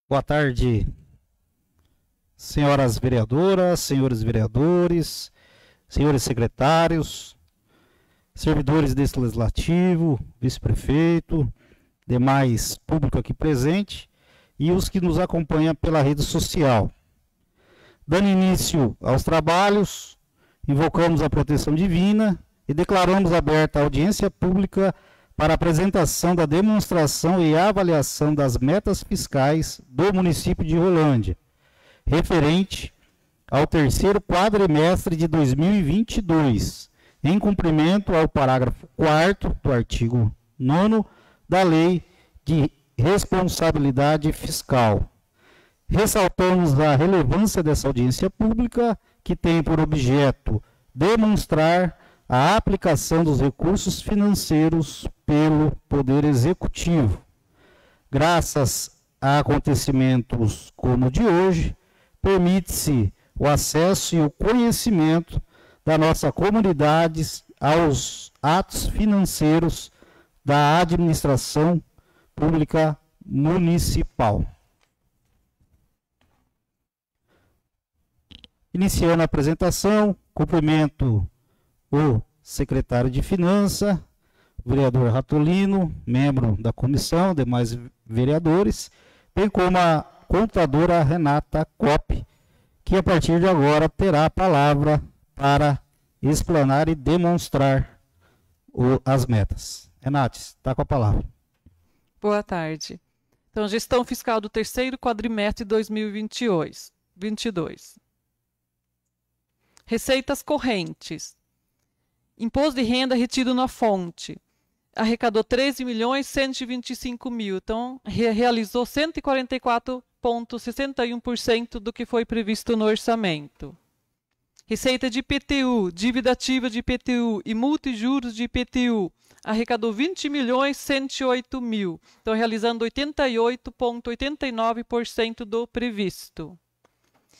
Boa tarde, senhoras vereadoras, senhores vereadores, senhores secretários, servidores desse legislativo, vice-prefeito, demais público aqui presente e os que nos acompanham pela rede social. Dando início aos trabalhos, invocamos a proteção divina e declaramos aberta a audiência pública para a apresentação da demonstração e avaliação das metas fiscais do município de Rolândia, referente ao terceiro quadrimestre de 2022, em cumprimento ao parágrafo 4º do artigo 9º da Lei de Responsabilidade Fiscal. Ressaltamos a relevância dessa audiência pública, que tem por objeto demonstrar a aplicação dos recursos financeiros pelo Poder Executivo. Graças a acontecimentos como o de hoje, permite-se o acesso e o conhecimento da nossa comunidade aos atos financeiros da administração pública municipal. Iniciando a apresentação, cumprimento o secretário de Finanças, o vereador Ratolino, membro da comissão, demais vereadores, bem como a contadora Renata Kopp, que a partir de agora terá a palavra para explanar e demonstrar as metas. Renate, está com a palavra. Boa tarde. Então, gestão fiscal do terceiro quadrimestre de 2022. Receitas correntes. Imposto de renda retido na fonte. Arrecadou 13.125.000. Então, realizou 144,61% do que foi previsto no orçamento. Receita de IPTU, dívida ativa de IPTU e multa e juros de IPTU. Arrecadou 20.108.000. Então, realizando 88,89% do previsto.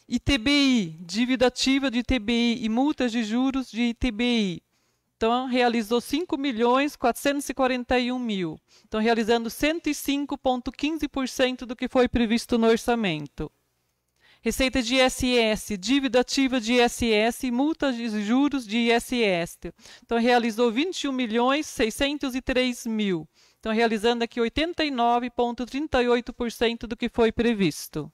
ITBI, dívida ativa de ITBI e multas de juros de ITBI. Então, realizou 5.441.000. Então, realizando 105,15% do que foi previsto no orçamento. Receita de ISS, dívida ativa de ISS e multas de juros de ISS. Então, realizou 21.603.000. Então, realizando aqui 89,38% do que foi previsto.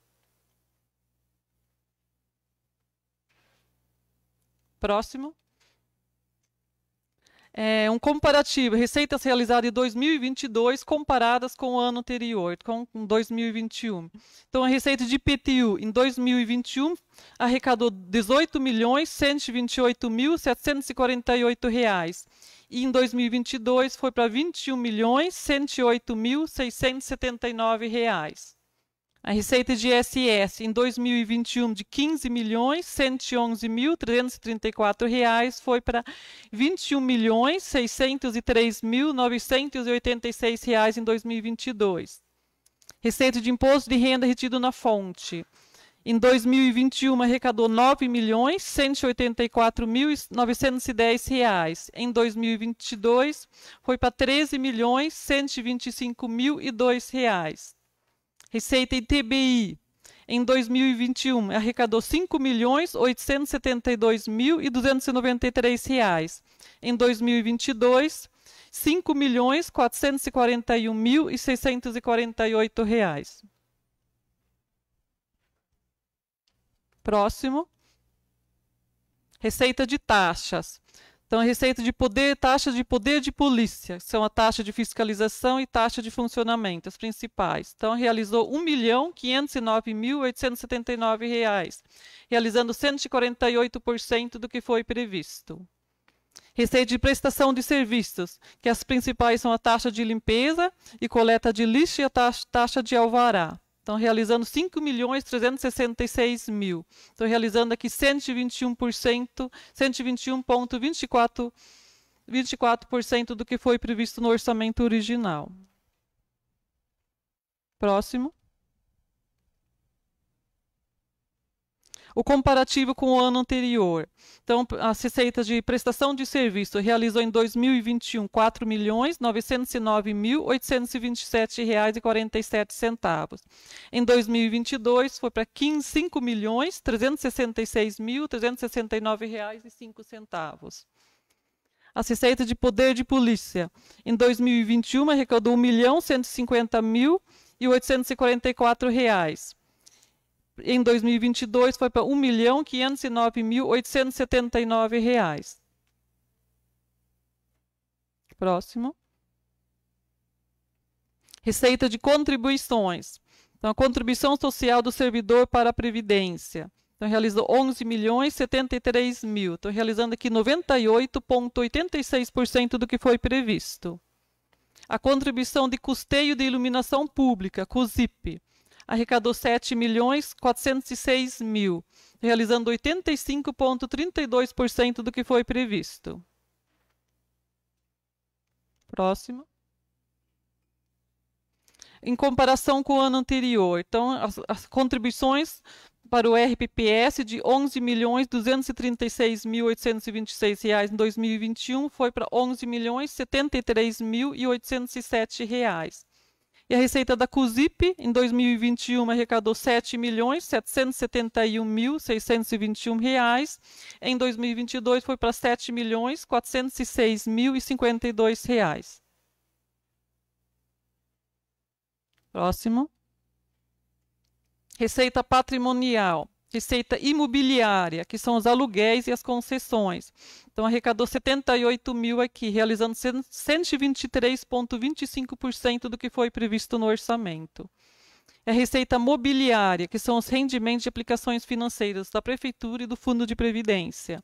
Próximo. Um comparativo, receitas realizadas em 2022 comparadas com o ano anterior, com 2021. Então, a receita de IPTU em 2021 arrecadou R$ 18.128.748 e em 2022 foi para R$ 21.108.679. A receita de ISS em 2021 de R$ 15.111.334 foi para R$ 21.603.986 em 2022. Receita de imposto de renda retido na fonte. Em 2021 arrecadou R$ 9.184.910. Em 2022 foi para R$ 13.125.002. Receita ITBI, em 2021, arrecadou R$ 5.872.293. Em 2022, R$ 5.441.648. Próximo. Receita de taxas. Então, a receita de taxa de poder de polícia, que são a taxa de fiscalização e taxa de funcionamento, as principais. Então, realizou R$ 1.509.879, realizando 148% do que foi previsto. Receita de prestação de serviços, que as principais são a taxa de limpeza e coleta de lixo e a taxa de alvará. Então, realizando 5.366.000. Estou realizando aqui 121%, 121,24% do que foi previsto no orçamento original. Próximo. O comparativo com o ano anterior. Então, as receitas de prestação de serviço realizou em 2021 R$ 4.909.827,47. Em 2022 foi para R$ 5.366.369,05. As receitas de poder de polícia. Em 2021 arrecadou R$ 1.150.844. Em 2022 foi para R$ 1.509.879. Próximo. Receita de contribuições. Então, a contribuição social do servidor para a Previdência. Então, realizou 11.073.000. Estou realizando aqui 98,86% do que foi previsto. A contribuição de custeio de iluminação pública, CUSIP, arrecadou 7.406.000, realizando 85,32% do que foi previsto. Próximo. Em comparação com o ano anterior, então, as contribuições para o RPPS de R$ 11.236.826 em 2021 foi para R$ 11.073.807. E a receita da CUSIP, em 2021, arrecadou R$ 7.771.621. Em 2022, foi para R$ 7.406.052. Próximo. Receita patrimonial. Receita imobiliária, que são os aluguéis e as concessões. Então, arrecadou 78.000 aqui, realizando 123,25% do que foi previsto no orçamento. A receita mobiliária, que são os rendimentos de aplicações financeiras da Prefeitura e do Fundo de Previdência.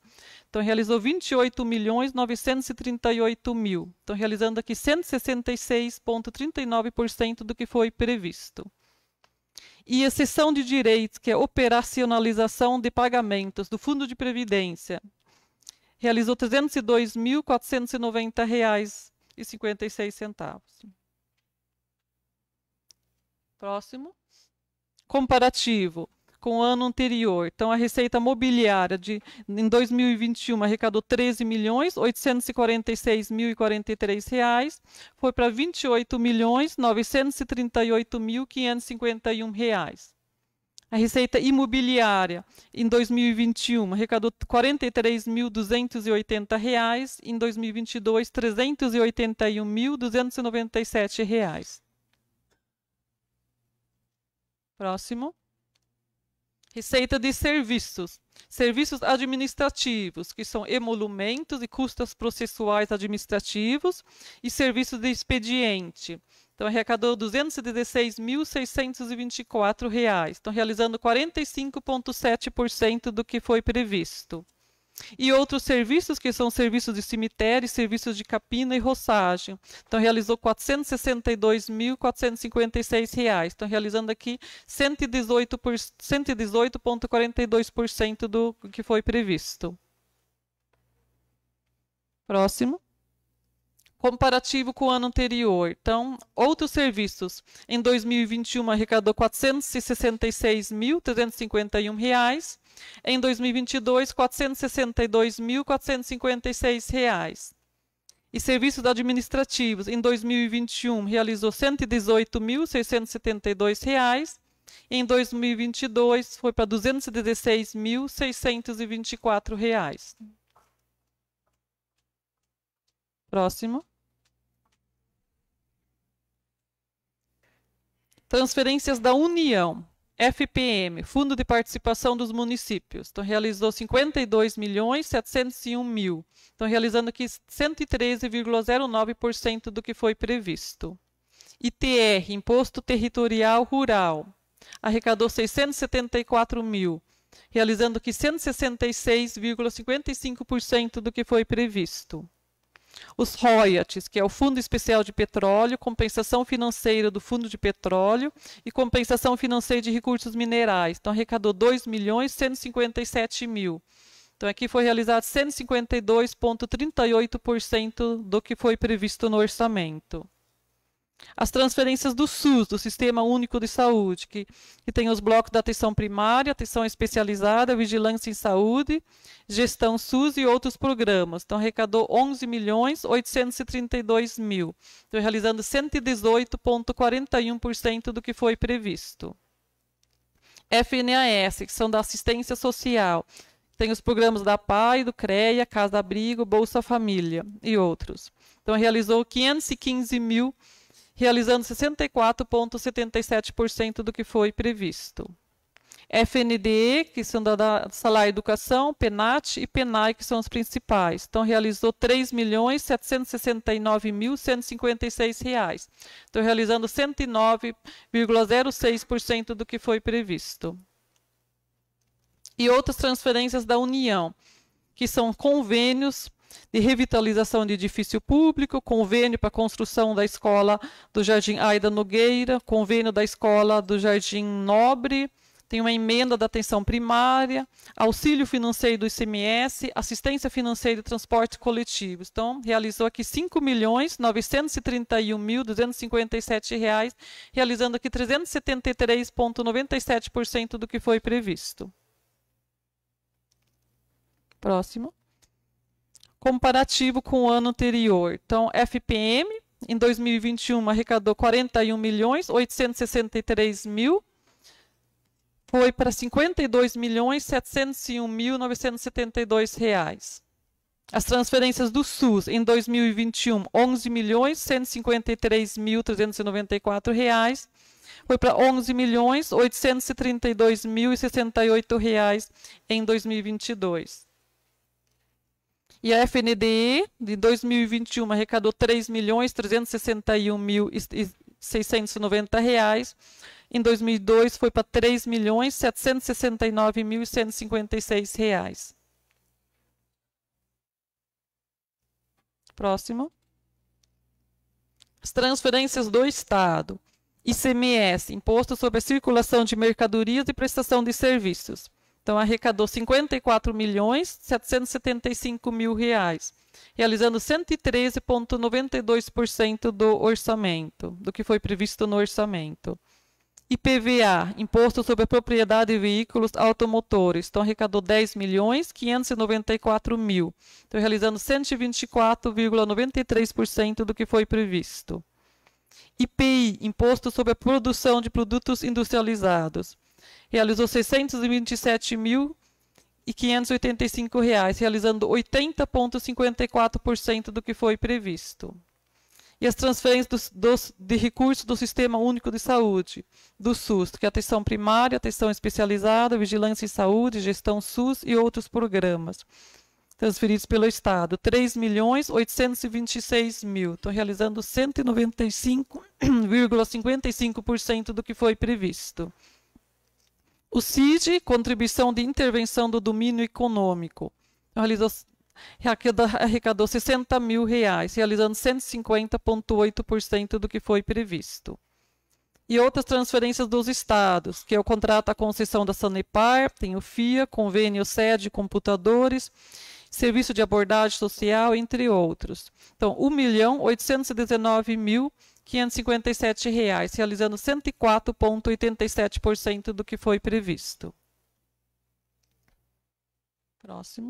Então, realizou 28.938.000. Então, realizando aqui 166,39% do que foi previsto. E a cessão de direitos, que é a operacionalização de pagamentos do Fundo de Previdência, realizou R$ 302.490,56. Próximo. Comparativo com o ano anterior. Então, a receita mobiliária em 2021 arrecadou R$ 13.846.043, foi para R$ 28.938.551. A receita imobiliária em 2021 arrecadou R$ 43.280, em 2022 R$ 381.297. Próximo. Receita de serviços. Serviços administrativos, que são emolumentos e custas processuais administrativos, e serviços de expediente. Então, arrecadou R$ 216.624. Estão realizando 45,7% do que foi previsto. E outros serviços, que são serviços de cemitério, serviços de capina e roçagem. Então, realizou R$ 462.456. Estão realizando aqui 118,42% do que foi previsto. Próximo. Comparativo com o ano anterior. Então, outros serviços. Em 2021, arrecadou R$ 466.351. Em 2022, R$ 462.456. E serviços administrativos. Em 2021, realizou R$ 118.672. Em 2022, foi para R$ 216.624. Próximo. Transferências da União. FPM, Fundo de Participação dos Municípios. Então, realizou 52.701.000. Então, realizando aqui 113,09% do que foi previsto. ITR, Imposto Territorial Rural. Arrecadou 674.000. Realizando aqui 166,55% do que foi previsto. Os royalties, que é o Fundo Especial de Petróleo, compensação financeira do Fundo de Petróleo e compensação financeira de recursos minerais. Então, arrecadou R$ 2.157.000. Então, aqui foi realizado 152,38% do que foi previsto no orçamento. As transferências do SUS, do Sistema Único de Saúde, que tem os blocos da atenção primária, atenção especializada, vigilância em saúde, gestão SUS e outros programas. Então, arrecadou 11.832.000, então, realizando 118,41% do que foi previsto. FNAS, que são da assistência social, tem os programas da PAI, do CREA, Casa Abrigo, Bolsa Família e outros. Então, realizou 515.000, realizando 64,77% do que foi previsto. FNDE, que são da Salário Educação, PENAT e PENAI, que são os principais. Então, realizou R$ 3.769.156. Então, realizando 109,06% do que foi previsto. E outras transferências da União, que são convênios de revitalização de edifício público, convênio para a construção da escola do Jardim Aida Nogueira, convênio da escola do Jardim Nobre, tem uma emenda da atenção primária, auxílio financeiro do ICMS, assistência financeira e transporte coletivo. Então, realizou aqui R$ 5.931.257, realizando aqui 373,97% do que foi previsto. Próximo. Comparativo com o ano anterior. Então, FPM, em 2021, arrecadou 41.863.000, foi para R$ 52.701.972. As transferências do SUS, em 2021, R$ 11.153.394, foi para R$ 11.832.068 em 2022. E a FNDE, de 2021, arrecadou R$ 3.361.690. Em 2002, foi para R$ 3.769.156. Próximo. As transferências do Estado. ICMS, Imposto sobre a Circulação de Mercadorias e Prestação de Serviços. Então, arrecadou R$ 54.775.000, realizando 113,92% do orçamento, do que foi previsto no orçamento. IPVA, Imposto sobre a Propriedade de Veículos Automotores, então arrecadou R$ 10.594.000, então realizando 124,93% do que foi previsto. IPI, Imposto sobre a Produção de Produtos Industrializados, realizou R$ 627.585, realizando 80,54% do que foi previsto. E as transferências de recursos do Sistema Único de Saúde, do SUS, que é atenção primária, atenção especializada, vigilância em saúde, gestão SUS e outros programas, transferidos pelo Estado, R$ 3.826.000, estão realizando 195,55% do que foi previsto. O CID, Contribuição de Intervenção do Domínio Econômico, arrecadou R$ 60.000, realizando 150,8% do que foi previsto. E outras transferências dos estados, que é o contrato à concessão da Sanepar, tem o FIA, convênio sede, computadores, serviço de abordagem social, entre outros. Então, R$ 1.819.557, realizando 104,87% do que foi previsto. Próximo.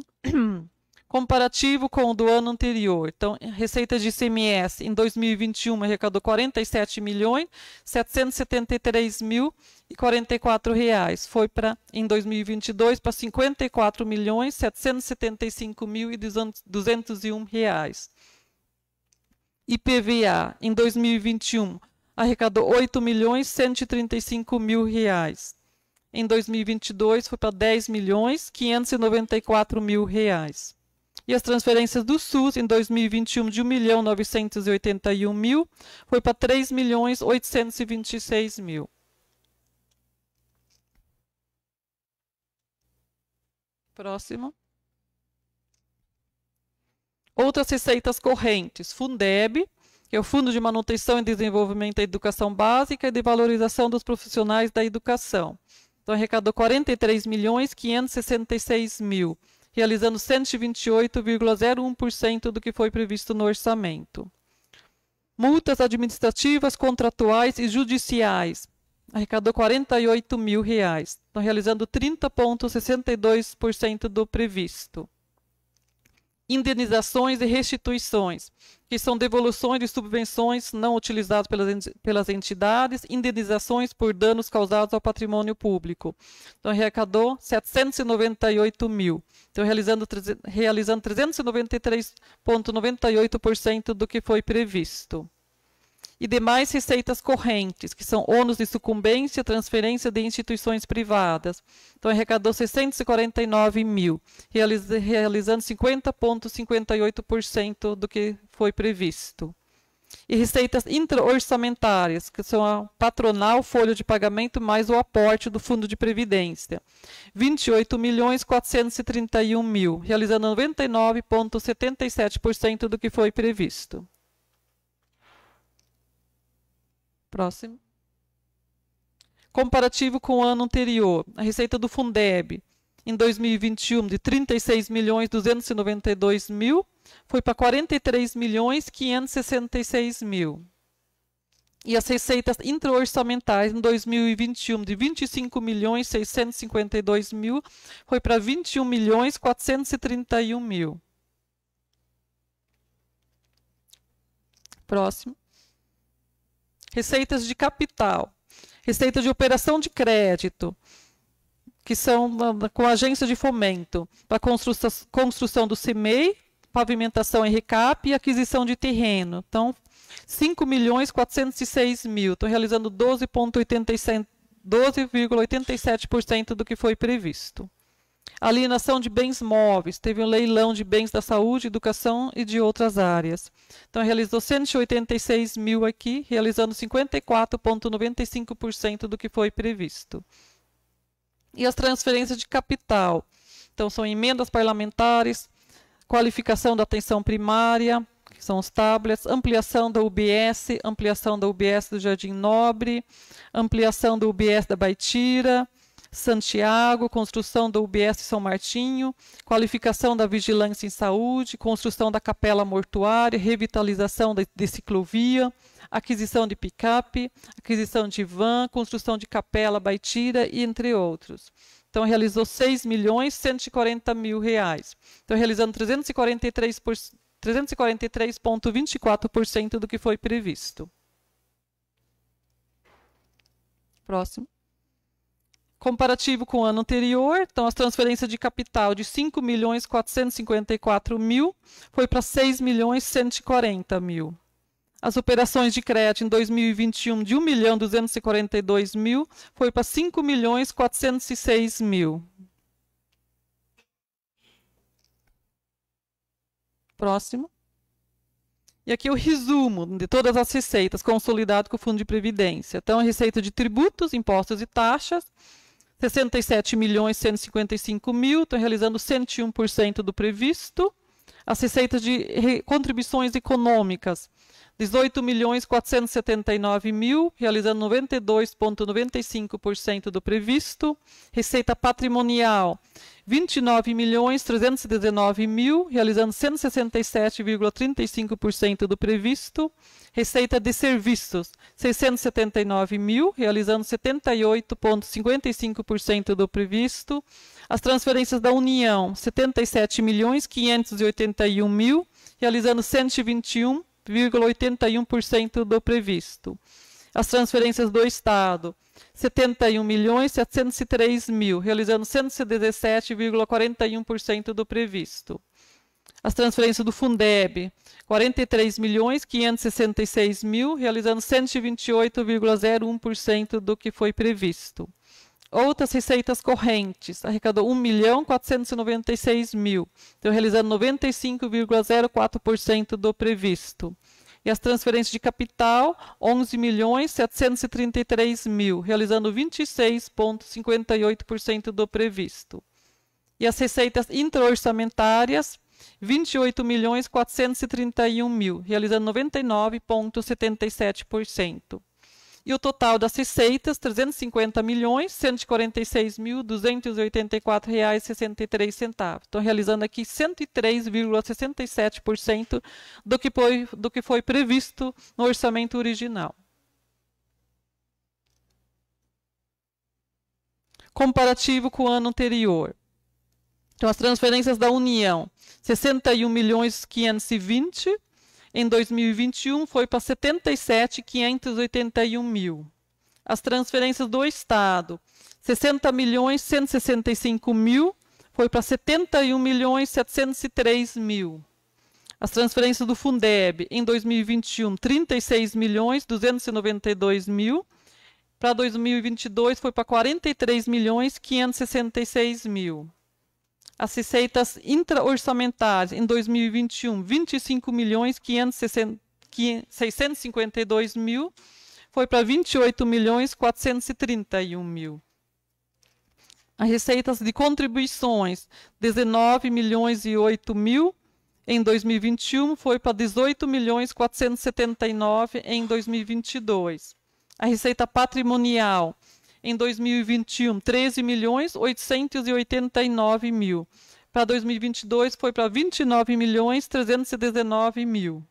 Comparativo com o do ano anterior. Então, receita de ICMS em 2021 arrecadou R$ 47.773.044. Foi em 2022 para R$ 54.775.201. IPVA em 2021 arrecadou R$ 8.135.000. Em 2022 foi para R$ 10.594.000. E as transferências do SUS em 2021 de R$ 1.981.000 foi para R$ 3.826.000. Próximo. Outras receitas correntes. Fundeb, que é o Fundo de Manutenção e Desenvolvimento da Educação Básica e de Valorização dos Profissionais da Educação. Então, arrecadou R$ 43.566.000. Realizando 128,01% do que foi previsto no orçamento. Multas administrativas, contratuais e judiciais, arrecadou R$ 48.000, então realizando 30,62% do previsto. Indenizações e restituições, que são devoluções de subvenções não utilizadas pelas entidades, indenizações por danos causados ao patrimônio público. Então, arrecadou R$ 798.000, então realizando 393,98% do que foi previsto. E demais receitas correntes, que são ônus de sucumbência, transferência de instituições privadas. Então, arrecadou 649.000, realizando 50,58% do que foi previsto. E receitas intra-orçamentárias, que são a patronal, folha de pagamento, mais o aporte do Fundo de Previdência. 28.431.000, realizando 99,77% do que foi previsto. Próximo. Comparativo com o ano anterior. A receita do Fundeb, em 2021, de 36.292.000, foi para 43.566.000. E as receitas intra-orçamentais, em 2021, de 25.652.000, foi para 21.431.000. Próximo. Receitas de capital, receita de operação de crédito, que são com a agência de fomento, para construção do CEMEI, pavimentação e recap e aquisição de terreno. Então, 5.406.000, estão realizando 12,87% do que foi previsto. Alienação de bens móveis, teve um leilão de bens da saúde, educação e de outras áreas. Então, realizou 186.000 aqui, realizando 54,95% do que foi previsto. E as transferências de capital, então são emendas parlamentares, qualificação da atenção primária, que são os tablets, ampliação da UBS do Jardim Nobre, ampliação da UBS da Baitira, Santiago, construção do UBS São Martinho, qualificação da vigilância em saúde, construção da capela mortuária, revitalização de ciclovia, aquisição de picape, aquisição de van, construção de capela Baitira e entre outros. Então, realizou R$ 6.140.000. Então, realizando 343,24% do que foi previsto. Próximo. Comparativo com o ano anterior, então as transferências de capital de 5.454.000 foi para 6.140.000. As operações de crédito em 2021 de 1.242.000 foi para 5.406.000. Próximo. E aqui o resumo de todas as receitas consolidado com o Fundo de Previdência. Então, a receita de tributos, impostos e taxas, 67.155.000, estão realizando 101% do previsto. As receitas de contribuições econômicas, 18.479.000, realizando 92,95% do previsto. Receita patrimonial, 29.319.000, realizando 167,35% do previsto. Receita de serviços, 679.000, realizando 78,55% do previsto. As transferências da União, 77.581.000, realizando 121,81% do previsto. As transferências do Estado, 71.703.000, realizando 117,41% do previsto. As transferências do Fundeb, 43.566.000, realizando 128,01% do que foi previsto. Outras receitas correntes, arrecadou 1.496.000, então realizando 95,04% do previsto. E as transferências de capital, 11.733.000, realizando 26,58% do previsto. E as receitas intra-orçamentárias, 28.431.000, realizando 99,77%. E o total das receitas, R$ 350.146.284,63. Estou realizando aqui 103,67% do que foi previsto no orçamento original. Comparativo com o ano anterior. Então, as transferências da União, 61.520.000. Em 2021, foi para 77.581.000. As transferências do Estado, 60.165.000, foi para 71.703.000. As transferências do Fundeb, em 2021, 36.292.000. Para 2022, foi para 43.566.000. As receitas intra-orçamentárias em 2021, 25.652.000, foi para 28.431.000. As receitas de contribuições, 19.008.000 em 2021, foi para 18.479.000 em 2022. A receita patrimonial, em 2021, 13.889.000. Para 2022, foi para 29.319.000.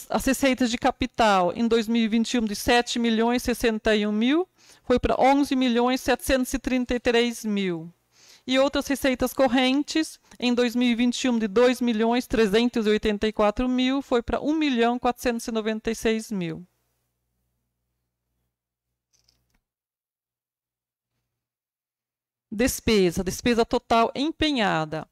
As receitas de capital, em 2021, de 7.061.000, foi para 11.733.000. E outras receitas correntes, em 2021, de 2.384.000, foi para 1.496.000. Despesa total empenhada.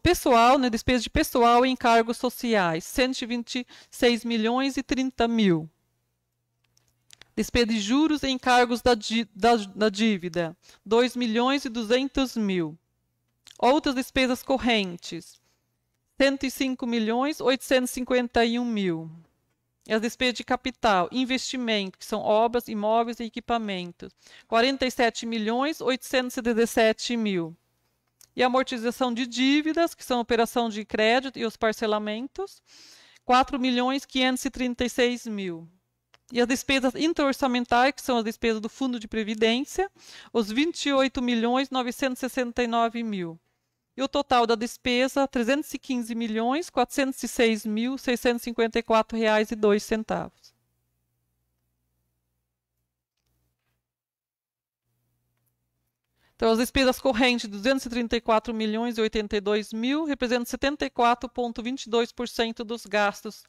Pessoal, né, despesa de pessoal e encargos sociais, 126.030.000. Despesa de juros e encargos da dívida, 2.200.000. Outras despesas correntes, 105.851.000. E as despesas de capital, investimento, que são obras, imóveis e equipamentos, 47.817.000. E amortização de dívidas, que são operação de crédito e os parcelamentos, 4.536.000. E as despesas intra-orçamentais, que são as despesas do Fundo de Previdência, os 28.969.000. E o total da despesa, R$ 315.406.654,02. Então, as despesas correntes, R$ 234.082.000, representam 74,22% dos gastos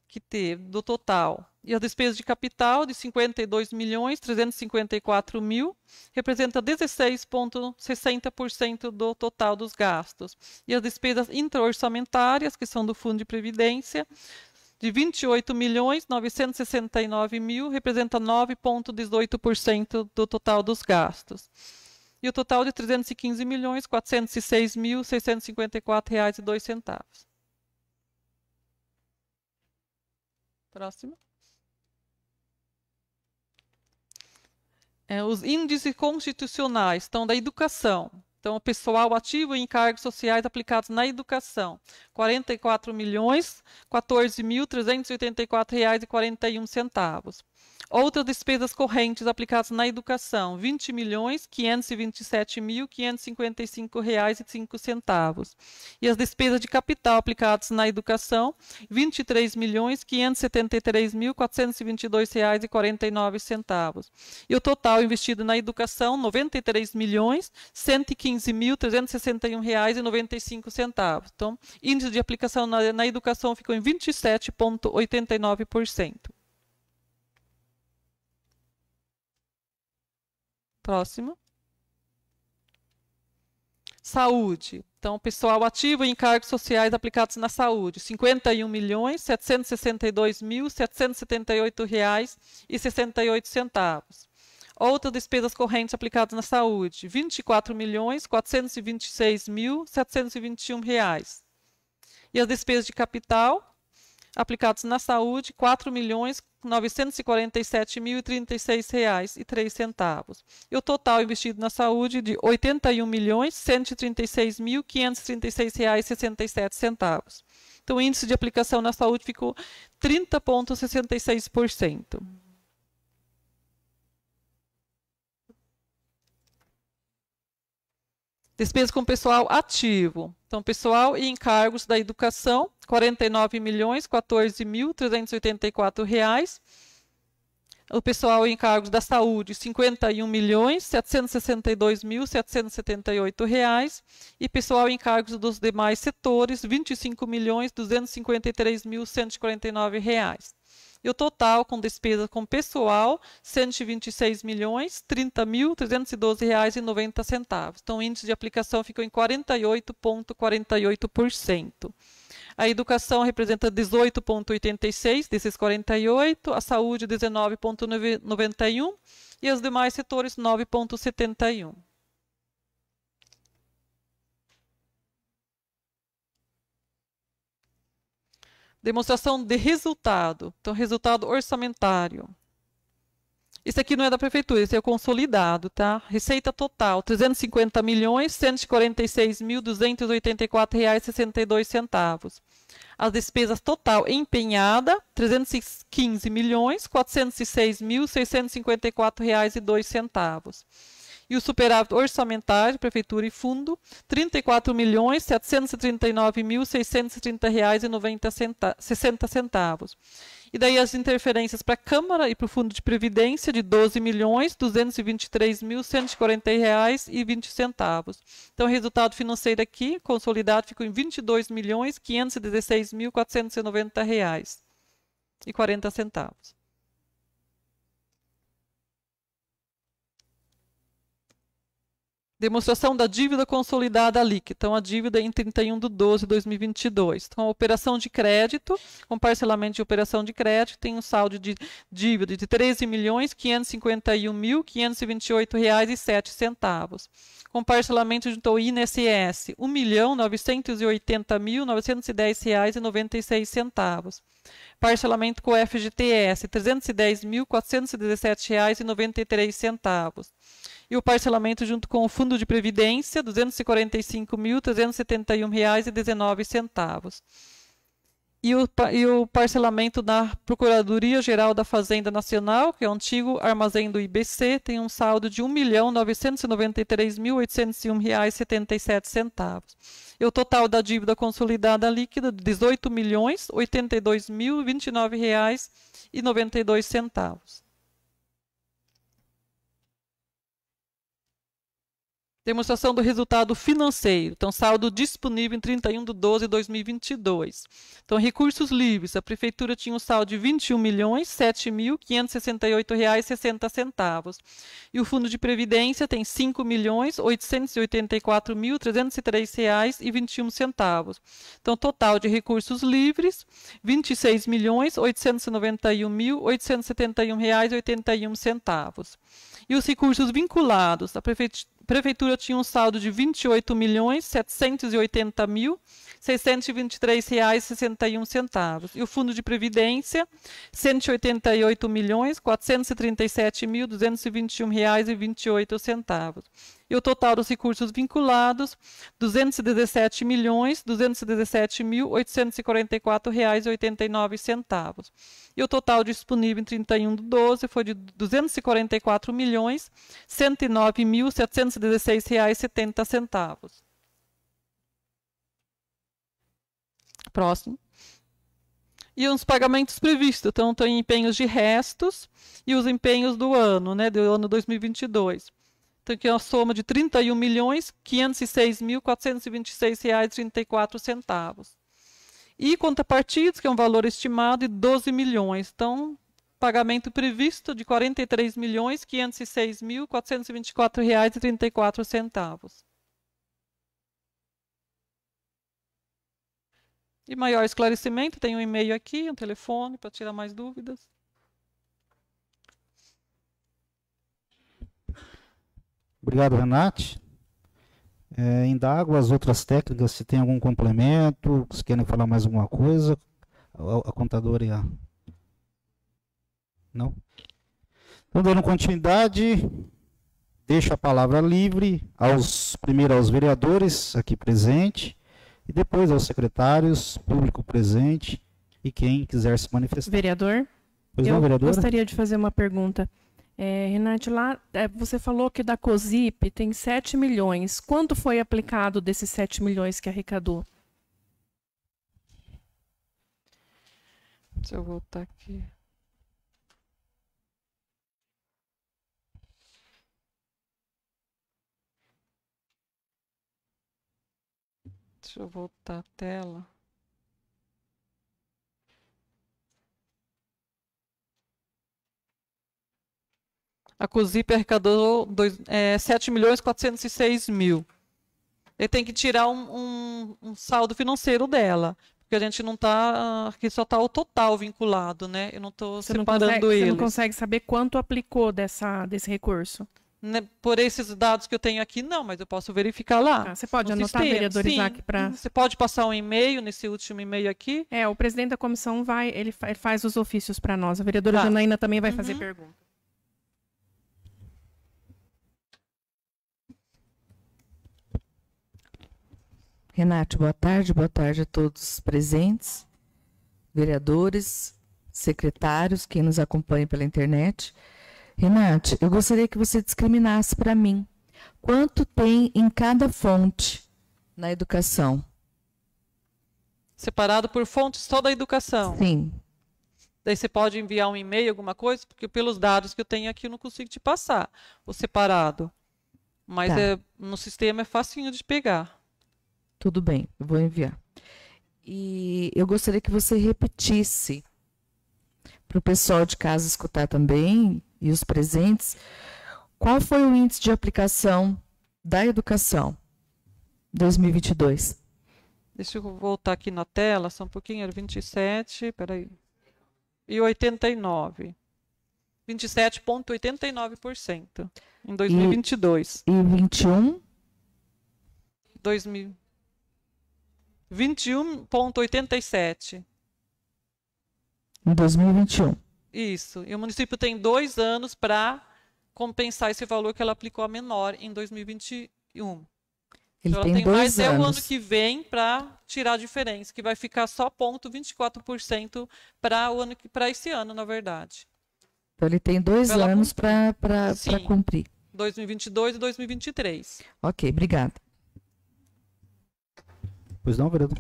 que teve, do total. E as despesas de capital, de R$ 52.354.000, representa 16,60% do total dos gastos. E as despesas intra-orçamentárias, que são do Fundo de Previdência, de R$ 28.969.000, representa 9,18% do total dos gastos. E o total de R$ 315.406.654,02. Próximo. Os índices constitucionais estão da educação. Então, o pessoal ativo e encargos sociais aplicados na educação, R$ 44.014.384,41. Outras despesas correntes aplicadas na educação, R$ 20.527.555,05. E as despesas de capital aplicadas na educação, R$ 23.573.422,49. E o total investido na educação, R$ 93.115.361,95. Então, índice de aplicação na educação ficou em 27,89%. Próximo. Saúde. Então, pessoal ativo e encargos sociais aplicados na saúde, R$ 51.762.778,68. Outras despesas correntes aplicadas na saúde, R$ 24.426.721. E as despesas de capital aplicados na saúde, R$ 4.947.036,03. E o total investido na saúde de R$ 81.136.536,67. Então, o índice de aplicação na saúde ficou 30,66%. Despesas com pessoal ativo. Então, pessoal e encargos da educação, R$ 49.014.384. O pessoal e encargos da saúde, R$ 51.762.778. E pessoal e encargos dos demais setores, R$ 25.253.149. E o total com despesa com pessoal, R$ 126.030.312,90. Então, o índice de aplicação ficou em 48,48%. A educação representa 18,86% desses 48%, a saúde 19,91% e os demais setores 9,71%. Demonstração de resultado. Então, resultado orçamentário. Isso aqui não é da prefeitura, esse é o consolidado, tá? Receita total, R$ 350.146.284,62. As despesas total empenhada, R$ 315.406.654,02. E o superávit orçamentário, prefeitura e fundo, R$ 34.739.630,60. E daí as interferências para a Câmara e para o Fundo de Previdência de R$ 12.223.140,20. Então, o resultado financeiro aqui, consolidado, ficou em R$ 22.516.490,40. Demonstração da dívida consolidada líquida. Então, a dívida em 31/12/2022. Então, a operação de crédito, com parcelamento de operação de crédito, tem um saldo de dívida de R$ 13.551.528,07. Com parcelamento junto ao INSS, R$ 1.980.910,96. Parcelamento com o FGTS, R$ 310.417,93. E o parcelamento junto com o Fundo de Previdência, R$ 245.371,19. E o parcelamento da Procuradoria-Geral da Fazenda Nacional, que é o antigo armazém do IBC, tem um saldo de R$ 1.993.801,77. E o total da dívida consolidada líquida, R$ 18.082.029,92. Demonstração do resultado financeiro. Então, saldo disponível em 31/12/2022. Então, recursos livres. A Prefeitura tinha um saldo de R$ 21.007.568,60. E o Fundo de Previdência tem R$ 5.884.303,21. Então, total de recursos livres, R$ 26.891.871,81. E os recursos vinculados. A Prefeitura tinha um saldo de R$ 28.780.623,61. E o Fundo de Previdência, R$ 188.437.221,28. E o total dos recursos vinculados, R$ 217.844.849,89. E o total disponível em 31/12 foi de R$ 244.109.716,70. Próximo. E os pagamentos previstos, então tem empenhos de restos e os empenhos do ano, né, do ano 2022. Então, aqui é uma soma de R$ 31.506.426,34. E contrapartidas, que é um valor estimado de 12 milhões. Então, pagamento previsto de R$ 43.506.424,34. E maior esclarecimento, tem um e-mail aqui, um telefone para tirar mais dúvidas. Obrigado, Renate. Indago as outras técnicas, se tem algum complemento, se querem falar mais alguma coisa, a contadora e a... Não? Então, dando continuidade, deixo a palavra livre primeiro aos vereadores aqui presentes, E depois aos secretários, público presente e quem quiser se manifestar. Vereador, Pois não, eu vereadora? gostaria de fazer uma pergunta. Renate, lá você falou que da COSIP tem 7 milhões. Quanto foi aplicado desses 7 milhões que arrecadou? Deixa eu voltar aqui. Deixa eu voltar a tela. A COSIP arrecadou 7.406.000. Ele tem que tirar um saldo financeiro dela, porque a gente não está, aqui só está o total vinculado, né? Eu não estou separando eles. Você não consegue saber quanto aplicou desse recurso? Por esses dados que eu tenho aqui, não, mas eu posso verificar lá. Você pode anotar, sistema. vereador Isaac, para... Você pode passar um e-mail, nesse último e-mail aqui? O presidente da comissão ele faz os ofícios para nós. A vereadora Janaína também vai fazer pergunta. Renate, boa tarde a todos os presentes, vereadores, secretários, quem nos acompanha pela internet. Renate, eu gostaria que você discriminasse para mim quanto tem em cada fonte na educação. Separado por fontes só da educação? Sim. Daí você pode enviar um e-mail, alguma coisa, porque pelos dados que eu tenho aqui eu não consigo te passar o separado. Mas no sistema é facinho de pegar. Tudo bem, eu vou enviar. E eu gostaria que você repetisse para o pessoal de casa escutar também, e os presentes, qual foi o índice de aplicação da educação 2022? Deixa eu voltar aqui na tela, só um pouquinho, era 27, peraí, e 89. 27,89% em 2022. E 21? 21,87%. Em 2021. Isso. E o município tem 2 anos para compensar esse valor que ela aplicou a menor em 2021. Ele então, tem ela tem 2 mais anos. o ano que vem para tirar a diferença, que vai ficar só 0,24% para esse ano, na verdade. Então, ele tem 2 anos para cumprir. 2022 e 2023. Ok, obrigada. Pois não, vereador?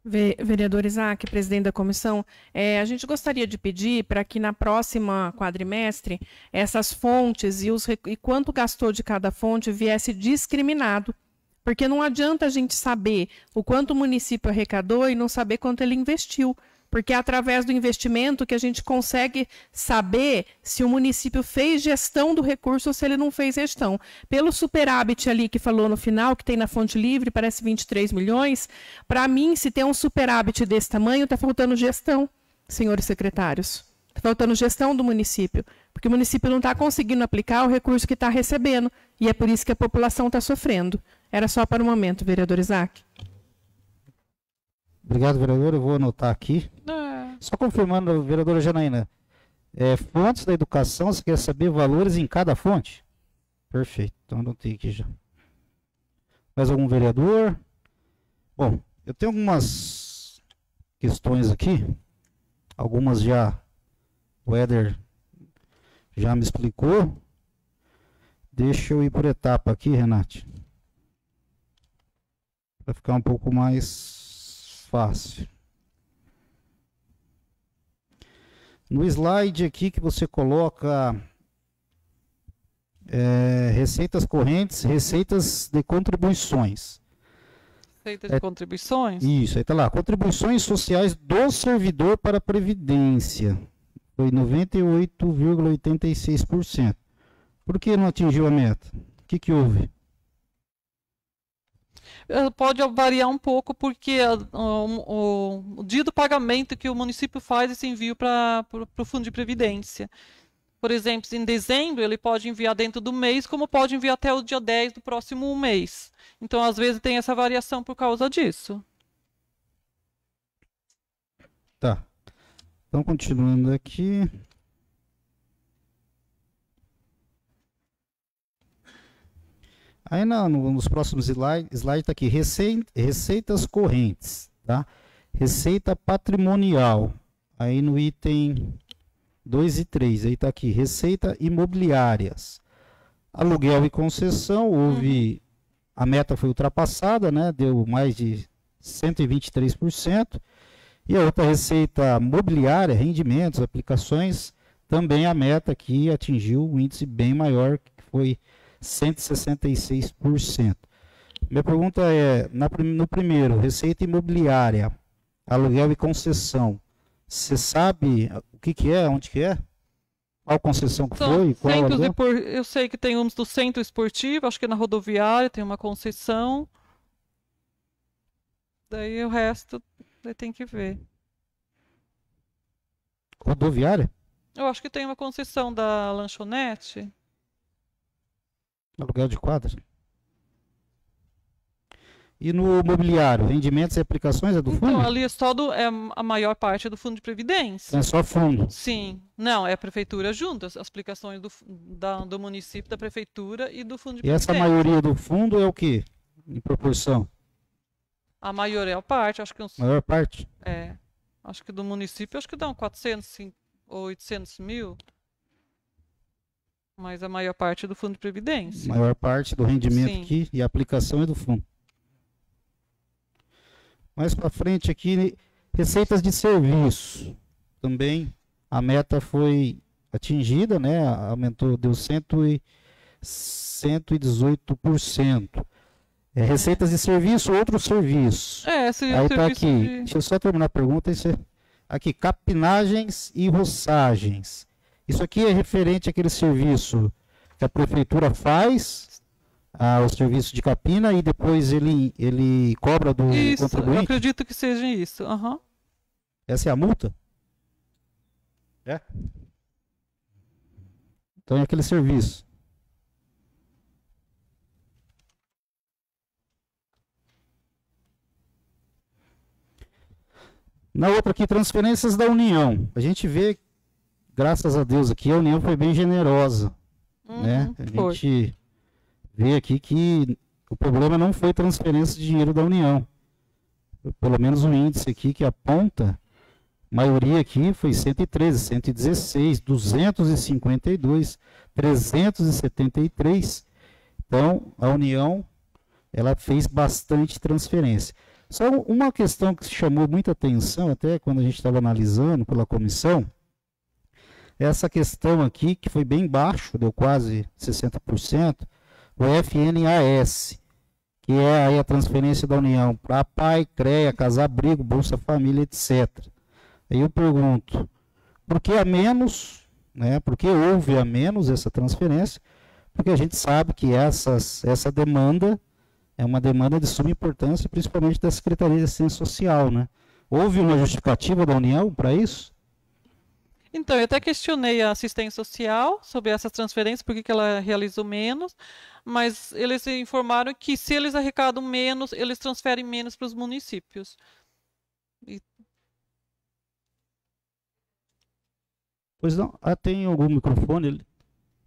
Vereador Isaac, presidente da comissão, a gente gostaria de pedir para que na próxima quadrimestre essas fontes e quanto gastou de cada fonte viesse discriminado, porque não adianta a gente saber o quanto o município arrecadou e não saber quanto ele investiu, porque é através do investimento que a gente consegue saber se o município fez gestão do recurso ou se ele não fez gestão. Pelo superávit ali que falou no final, que tem na fonte livre, parece 23 milhões, para mim, se tem um superávit desse tamanho, está faltando gestão, senhores secretários. Está faltando gestão do município, porque o município não está conseguindo aplicar o recurso que está recebendo, e é por isso que a população está sofrendo. Era só para o momento, vereador Isaac. Obrigado, vereador. Eu vou anotar aqui. Só confirmando, vereadora Janaína, fontes da educação, você quer saber valores em cada fonte? Perfeito, então anotei aqui já. Mais algum vereador? Bom, eu tenho algumas questões aqui, algumas já o Éder já me explicou. Deixa eu ir por etapa aqui, Renate, para ficar um pouco mais fácil. No slide aqui que você coloca receitas correntes, receitas de contribuições. Receita de contribuições? Isso, aí tá lá. Contribuições sociais do servidor para a Previdência. Foi 98,86%. Por que não atingiu a meta? O que houve? Pode variar um pouco, porque o dia do pagamento que o município faz esse envio para o Fundo de Previdência. Por exemplo, em dezembro, ele pode enviar dentro do mês, como pode enviar até o dia 10 do próximo mês. Então, às vezes, tem essa variação por causa disso. Tá. Então, continuando aqui. Aí nos próximos slides está aqui, receitas correntes, tá? Receita patrimonial, aí no item 2 e 3, aí está aqui, receita imobiliárias. Aluguel e concessão, houve, a meta foi ultrapassada, né? Deu mais de 123%. E a outra receita mobiliária, rendimentos, aplicações, também a meta aqui atingiu um índice bem maior, que foi 166%. Minha pergunta é, no primeiro, receita imobiliária, aluguel e concessão, você sabe o que é, onde que é? Qual concessão que foi? Qual eu sei que tem uns do centro esportivo, acho que na rodoviária tem uma concessão. Daí o resto tem que ver. Rodoviária? Eu acho que tem uma concessão da lanchonete. Aluguel de quadra. E no mobiliário, rendimentos e aplicações é do fundo? Então, ali é a maior parte do fundo de previdência. É só fundo? Sim. Não, é a prefeitura junto, as aplicações do município, da prefeitura e do fundo de previdência. E essa maioria do fundo é o quê? Em proporção? A maior parte, acho que uns... Maior parte? É. Acho que do município, acho que dá uns 400 ou 800 mil. Mas a maior parte é do fundo de previdência. Maior parte do rendimento Sim. aqui e a aplicação é do fundo. Mais para frente aqui, receitas de serviço. Também a meta foi atingida, né? Aumentou, deu 118%. Receitas de serviço, outro serviço. Aí está aqui, deixa eu só terminar a pergunta. Aqui, capinagens e roçagens. Isso aqui é referente àquele serviço que a prefeitura faz, o serviço de capina, e depois ele cobra do contribuinte? Eu acredito que seja isso. Uhum. Essa é a multa? É? Então é aquele serviço. Na outra aqui, transferências da União. A gente vê, graças a Deus aqui, a União foi bem generosa. Né? A gente vê aqui que o problema não foi transferência de dinheiro da União. Pelo menos o índice aqui que aponta, a maioria aqui foi 113, 116, 252, 373. Então, a União, ela fez bastante transferência. Só uma questão que chamou muita atenção, até quando a gente estava analisando pela comissão, essa questão aqui, que foi bem baixo, deu quase 60%, o FNAS, que é aí a transferência da União para PAI, CREA, Casa-Abrigo, Bolsa Família, etc. Aí eu pergunto, por que a menos, né? Por que houve a menos essa transferência? Porque a gente sabe que essa demanda é uma demanda de suma importância, principalmente da Secretaria de Assistência Social, né? Houve uma justificativa da União para isso? Então, eu até questionei a assistência social sobre essas transferências, por que ela realizou menos, mas eles informaram que se eles arrecadam menos, eles transferem menos para os municípios. Pois não, tem algum microfone?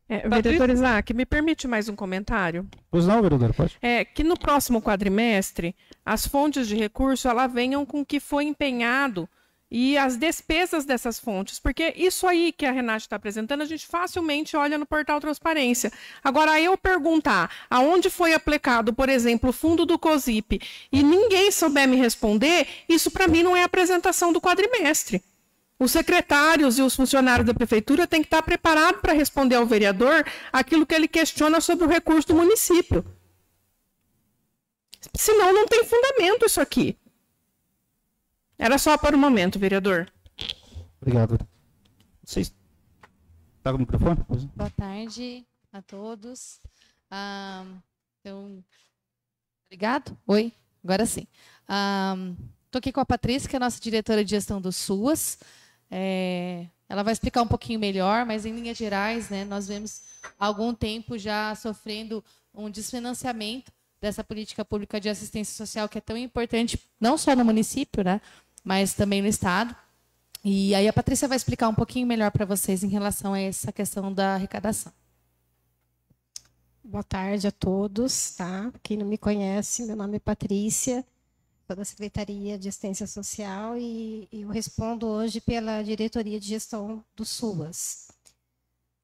Vereador Isaac, me permite mais um comentário? Pois não, vereador, pode. Que no próximo quadrimestre, as fontes de recurso venham com o que foi empenhado e as despesas dessas fontes, porque isso aí que a Renata está apresentando, a gente facilmente olha no portal Transparência. Agora, eu perguntar aonde foi aplicado, por exemplo, o fundo do COSIP, e ninguém souber me responder, isso para mim não é apresentação do quadrimestre. Os secretários e os funcionários da prefeitura têm que estar preparados para responder ao vereador aquilo que ele questiona sobre o recurso do município. Senão, não tem fundamento isso aqui. Era só para o momento, vereador. Obrigado. Vocês... Tá com o microfone? Boa tarde a todos. Obrigado? Oi, agora sim. Estou aqui com a Patrícia, que é a nossa diretora de gestão do SUAS. Ela vai explicar um pouquinho melhor, mas em linhas gerais, né, nós vemos há algum tempo já sofrendo um desfinanciamento dessa política pública de assistência social, que é tão importante, não só no município, né, mas também no Estado. E aí a Patrícia vai explicar um pouquinho melhor para vocês em relação a essa questão da arrecadação. Boa tarde a todos, tá? Quem não me conhece, meu nome é Patrícia, sou da Secretaria de Assistência Social e eu respondo hoje pela Diretoria de Gestão do SUAS.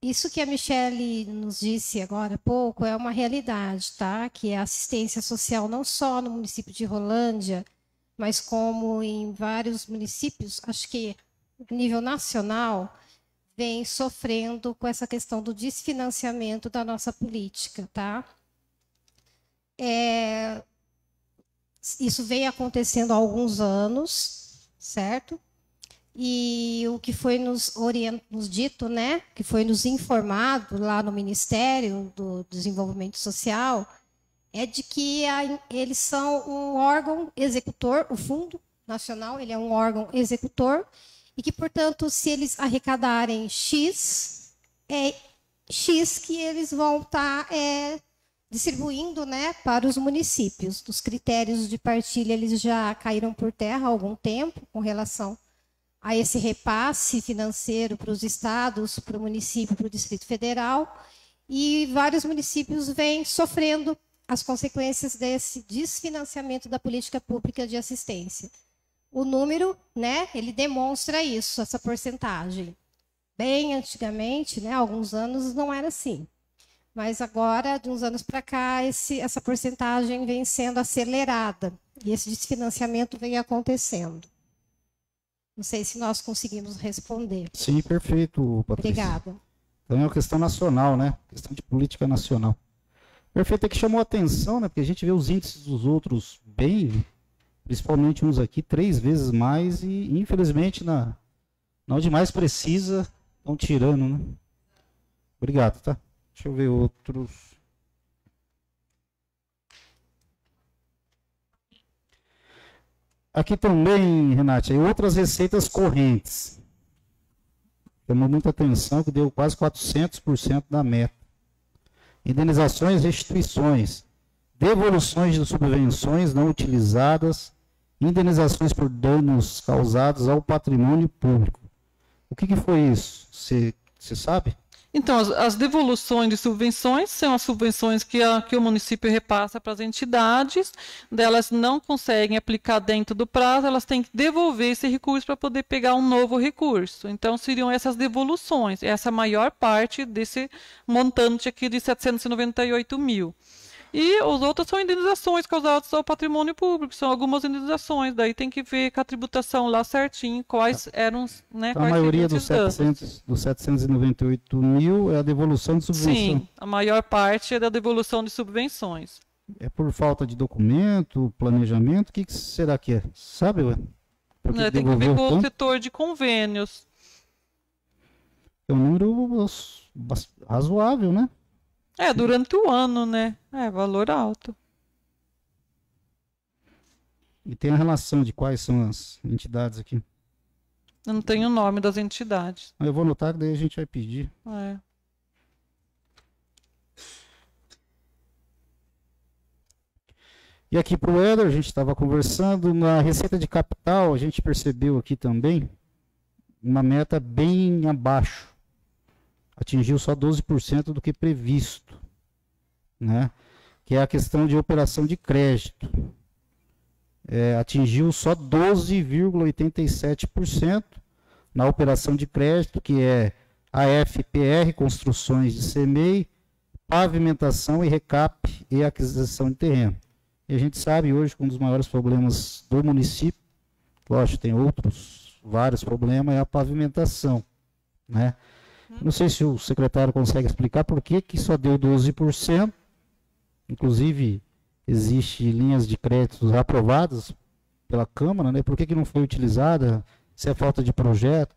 Isso que a Michele nos disse agora há pouco é uma realidade, tá? Que a assistência social não só no município de Rolândia, mas como em vários municípios, acho que a nível nacional, vem sofrendo com essa questão do desfinanciamento da nossa política, tá? Isso vem acontecendo há alguns anos, certo? E o que foi nos dito, né, que foi nos informado lá no Ministério do Desenvolvimento Social, é de que eles são um órgão executor, o Fundo Nacional, ele é um órgão executor, e que, portanto, se eles arrecadarem X, é X que eles vão estar distribuindo, né, para os municípios. Os critérios de partilha eles já caíram por terra há algum tempo com relação a esse repasse financeiro para os estados, para o município, para o Distrito Federal, e vários municípios vêm sofrendo as consequências desse desfinanciamento da política pública de assistência. O número, né, ele demonstra isso, essa porcentagem. Bem antigamente, né, alguns anos não era assim. Mas agora, de uns anos para cá, essa porcentagem vem sendo acelerada. E esse desfinanciamento vem acontecendo. Não sei se nós conseguimos responder. Sim, perfeito, Patrícia. Obrigada. Então é uma questão nacional, né? Questão de política nacional. Perfeito, é que chamou a atenção, né? Porque a gente vê os índices dos outros bem, principalmente uns aqui, 3 vezes mais, e infelizmente na onde mais precisa, estão tirando, né? Obrigado, tá? Deixa eu ver outros. Aqui também, Renate, aí outras receitas correntes. Chamou muita atenção que deu quase 400% da meta. Indenizações e restituições. Devoluções de subvenções não utilizadas. Indenizações por danos causados ao patrimônio público. O que foi isso? Você sabe? Então, as devoluções de subvenções são as subvenções que o município repassa para as entidades, delas não conseguem aplicar dentro do prazo, elas têm que devolver esse recurso para poder pegar um novo recurso. Então, seriam essas devoluções, essa maior parte desse montante aqui de 798 mil. E os outros são indenizações causadas ao patrimônio público, são algumas indenizações, daí tem que ver com a tributação lá certinho quais eram, né, Então, quais a maioria dos 798 mil é a devolução de subvenção. Sim, a maior parte é da devolução de subvenções. É por falta de documento, planejamento, o que será que é? Sabe, ué? Tem que ver com o setor de convênios. É um número razoável, né? Durante o ano, né? Valor alto. E tem a relação de quais são as entidades aqui. Eu não tenho o nome das entidades. Eu vou anotar que daí a gente vai pedir. E aqui para o Éder, a gente estava conversando, na receita de capital, a gente percebeu aqui também uma meta bem abaixo. Atingiu só 12% do que previsto, né? Que é a questão de operação de crédito. Atingiu só 12,87% na operação de crédito, que é AFPR, construções de CMEI, pavimentação e recap e aquisição de terreno. E a gente sabe hoje que um dos maiores problemas do município, lógico, tem vários problemas, é a pavimentação, né? Não sei se o secretário consegue explicar por que só deu 12%. Inclusive, existem linhas de créditos aprovadas pela Câmara, né? Por que não foi utilizada? Se é falta de projeto.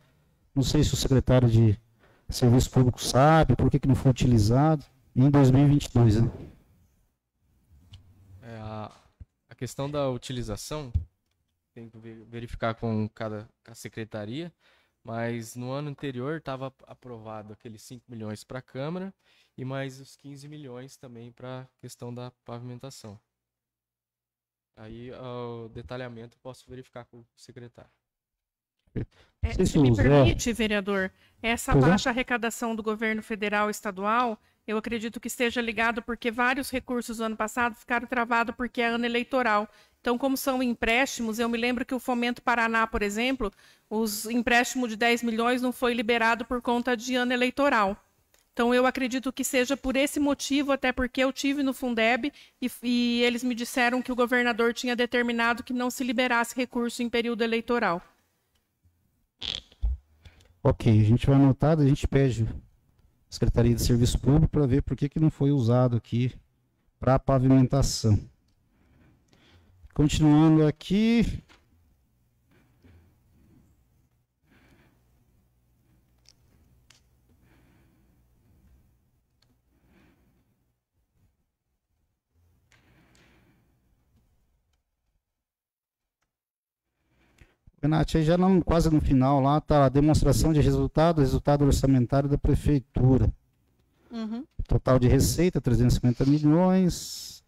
Não sei se o secretário de Serviço Público sabe por que não foi utilizado em 2022. Né? A questão da utilização tem que verificar com cada secretaria. Mas no ano anterior estava aprovado aqueles 5 milhões para a Câmara e mais os 15 milhões também para a questão da pavimentação. Aí o detalhamento eu posso verificar com o secretário. Se me permite, vereador, essa baixa arrecadação do governo federal e estadual, Eu acredito que esteja ligado porque vários recursos do ano passado ficaram travados porque é ano eleitoral. Então, como são empréstimos, eu me lembro que o Fomento Paraná, por exemplo, os empréstimos de 10 milhões não foi liberado por conta de ano eleitoral. Então, eu acredito que seja por esse motivo, até porque eu tive no Fundeb e eles me disseram que o governador tinha determinado que não se liberasse recurso em período eleitoral. Ok, a gente vai anotar, a gente pede a Secretaria de Serviço Público para ver por que não foi usado aqui para pavimentação. Continuando aqui. Renato, aí já não, quase no final lá está a demonstração de resultado orçamentário da Prefeitura. Uhum. Total de receita, 350 milhões.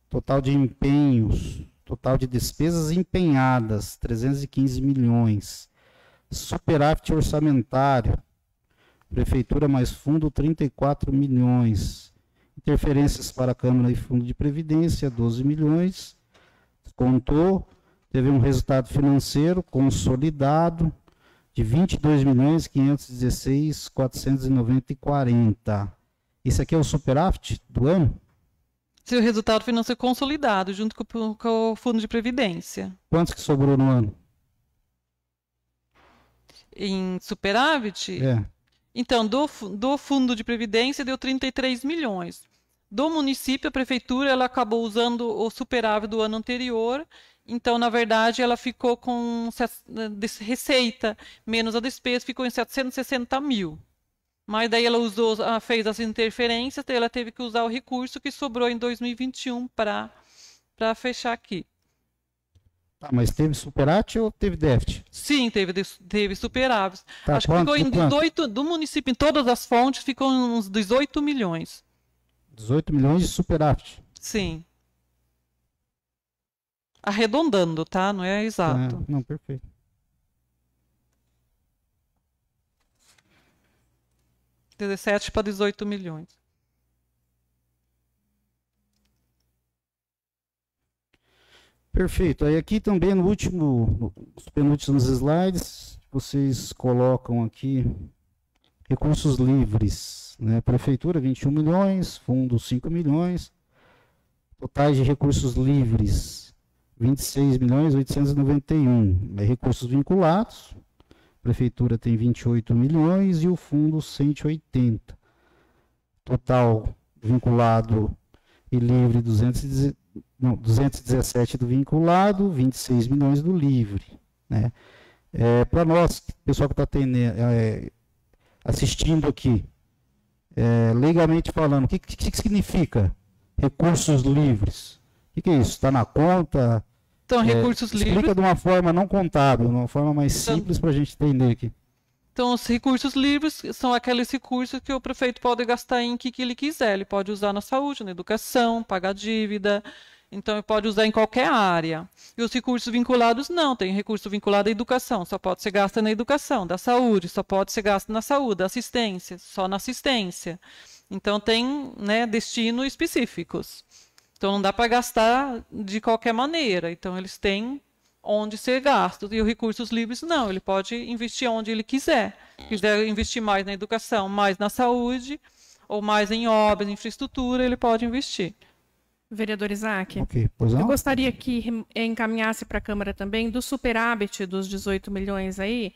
Total de empenhos, total de despesas empenhadas, 315 milhões. Superávit orçamentário, Prefeitura mais fundo, 34 milhões. Interferências para a Câmara e Fundo de Previdência, 12 milhões. Contou. Teve um resultado financeiro consolidado de 22.516.490,40. Isso aqui é o superávit do ano? Seu resultado financeiro consolidado, junto com o Fundo de Previdência. Quantos que sobrou no ano? Em superávit? É. Então, do Fundo de Previdência deu 33 milhões. Do município, a Prefeitura ela acabou usando o superávit do ano anterior. Então, na verdade, ela ficou com receita menos a despesa, ficou em 760 mil. Mas daí ela fez as interferências, daí ela teve que usar o recurso que sobrou em 2021 para fechar aqui. Tá, mas teve superávit ou teve déficit? Sim, teve superávit. Tá, Acho que ficou em 18, do município, em todas as fontes, ficou uns 18 milhões. 18 milhões de superávit. Sim. Arredondando, tá? Não é exato. Não, perfeito. De 17 para 18 milhões. Perfeito. Aí aqui também nos penúltimos slides, vocês colocam aqui recursos livres, né? Prefeitura 21 milhões, fundo 5 milhões, totais de recursos livres 26.891. Recursos vinculados, Prefeitura tem 28 milhões e o fundo 180. Total vinculado e livre 217 do vinculado, 26 milhões do livre, né? Para nós, pessoal que está assistindo aqui, legalmente falando, o que significa recursos livres? O que é isso? Está na conta? Então, recursos explica livres. de uma forma não contábil, de uma forma mais simples para a gente entender aqui. Então, os recursos livres são aqueles recursos que o prefeito pode gastar em que ele quiser. Ele pode usar na saúde, na educação, pagar dívida. Então, ele pode usar em qualquer área. E os recursos vinculados, não. Tem recurso vinculado à educação, só pode ser gasto na educação. Da saúde, só pode ser gasto na saúde. Assistência, só na assistência. Então, tem, né, destinos específicos. Então, não dá para gastar de qualquer maneira. Então, eles têm onde ser gastos. E os recursos livres, não. Ele pode investir onde ele quiser. Quiser investir mais na educação, mais na saúde, ou mais em obras, infraestrutura, ele pode investir. Vereador Isaac, Ok, pois não? eu gostaria que encaminhasse para a Câmara também do superávit dos 18 milhões aí,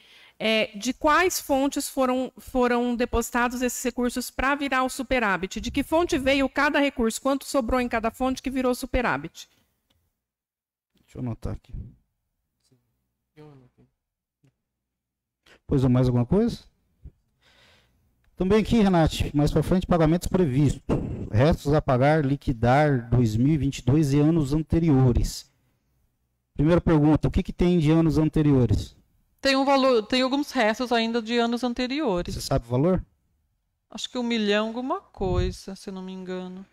de quais fontes foram depositados esses recursos para virar o superávit? De que fonte veio cada recurso? Quanto sobrou em cada fonte que virou superávit? Deixa eu anotar aqui. Pois ou mais alguma coisa? Também aqui, Renato, mais para frente, pagamentos previstos. Restos a pagar, liquidar 2022 e anos anteriores. Primeira pergunta, o que tem de anos anteriores? Tem um valor, tem alguns restos ainda de anos anteriores. Você sabe o valor? Acho que 1 milhão, alguma coisa, se eu não me engano.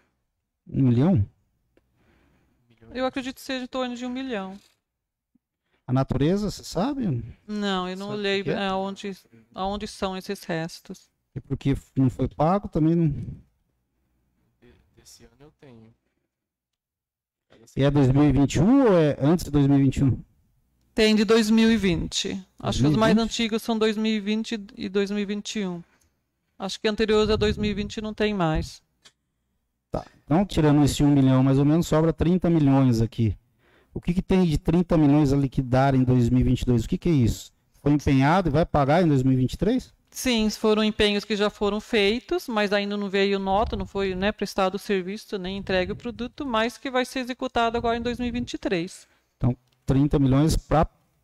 1 milhão? Eu acredito que seja em torno de 1 milhão. A natureza, você sabe? Não, eu não Sabe olhei o que é? aonde são esses restos. E porque não foi pago, também não... Esse ano eu tenho. E é 2021 ou é antes de 2021? Tem de 2020. Acho que os mais 2020? antigos são 2020 e 2021. Acho que anteriores a 2020 não tem mais. Tá. Então, tirando esse 1 milhão, mais ou menos, sobra 30 milhões aqui. O que tem de 30 milhões a liquidar em 2022? O que é isso? Foi empenhado e vai pagar em 2023? Sim, foram empenhos que já foram feitos, mas ainda não veio nota, não foi, né, prestado o serviço, nem entregue o produto, mas que vai ser executado agora em 2023. Então, 30 milhões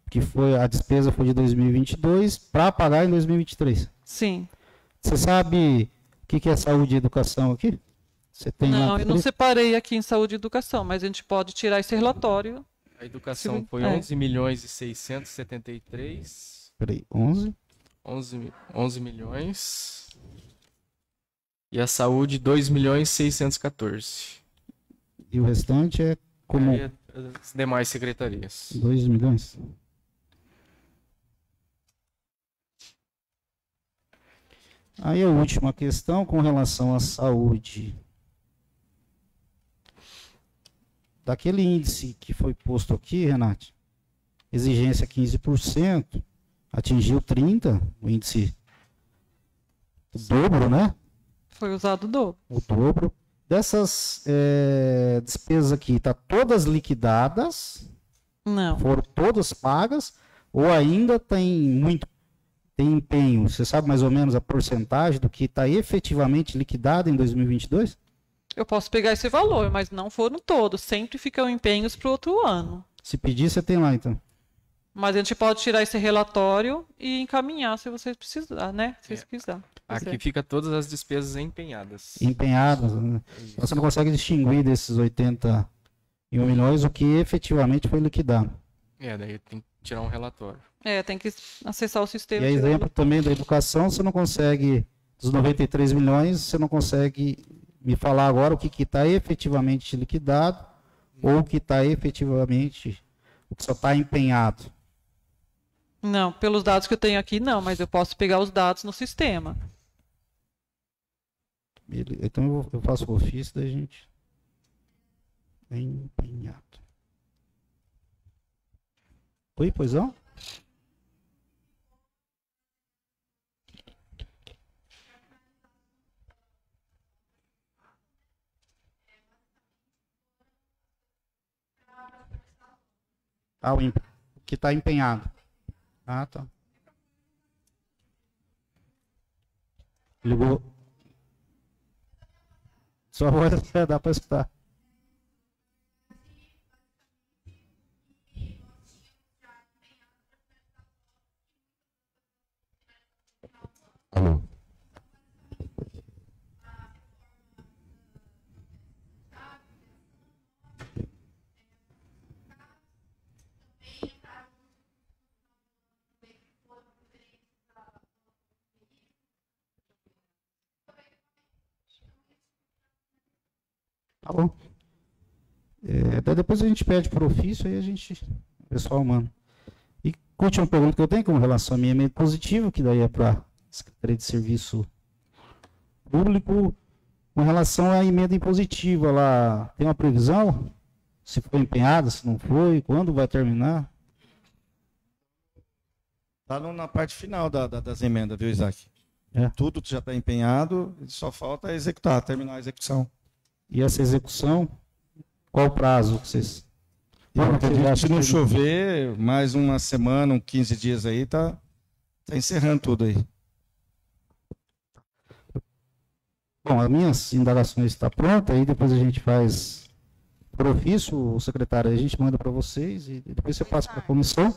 que foi a despesa foi de 2022 para pagar em 2023. Sim. Você sabe o que é saúde e educação aqui? Você tem Não, lá- eu não separei aqui em saúde e educação, mas a gente pode tirar esse relatório. A educação Sim, foi é. 11 milhões e 673. Peraí, 11. 11 milhões. E a saúde, 2 milhões e 614. E o restante é como Aí, as demais secretarias. 2 milhões. Aí a última questão com relação à saúde. Daquele índice que foi posto aqui, Renate, exigência 15%, atingiu 30%, o índice o dobro, né? Foi usado o dobro. O dobro. Dessas despesas aqui, tá todas liquidadas, Não. foram todas pagas, ou ainda tem empenho? Você sabe mais ou menos a porcentagem do que está efetivamente liquidado em 2022? Eu posso pegar esse valor, mas não foram todos. Sempre ficam empenhos para o outro ano. Se pedir, você tem lá, então. Mas a gente pode tirar esse relatório e encaminhar se vocês precisarem, né? Se vocês quiserem. Aqui fica todas as despesas empenhadas. Empenhadas, né? Você não consegue distinguir desses 81 milhões o que efetivamente foi liquidado. Daí tem que tirar um relatório. Tem que acessar o sistema. E a tirar exemplo também da educação, você não consegue, dos 93 milhões, você não consegue me falar agora o que está efetivamente liquidado ou o que está efetivamente, o que só está empenhado. Não, pelos dados que eu tenho aqui, não, mas eu posso pegar os dados no sistema. Então eu faço o ofício da gente. Empenhado. Oi, pois não? O que está empenhado. Ah, tá. Ligou. Sua voz dá para escutar. Alô. Tá bom. Daí depois a gente pede por ofício, aí o pessoal manda. E a última pergunta que eu tenho com relação à minha emenda positiva, que daí é para a Secretaria de Serviço Público, com relação à emenda impositiva lá, tem uma previsão? Se foi empenhada, se não foi, quando vai terminar? Está na parte final das emendas, viu, Isaac? É. Tudo já está empenhado, só falta executar, terminar a execução. E essa execução, qual o prazo que vocês... Eu acredito que se não chover, mais uma semana, uns 15 dias aí, tá encerrando tudo aí. Bom, as minhas indagações estão prontas, aí depois a gente faz por ofício, o secretário, a gente manda para vocês e depois você passa para a comissão.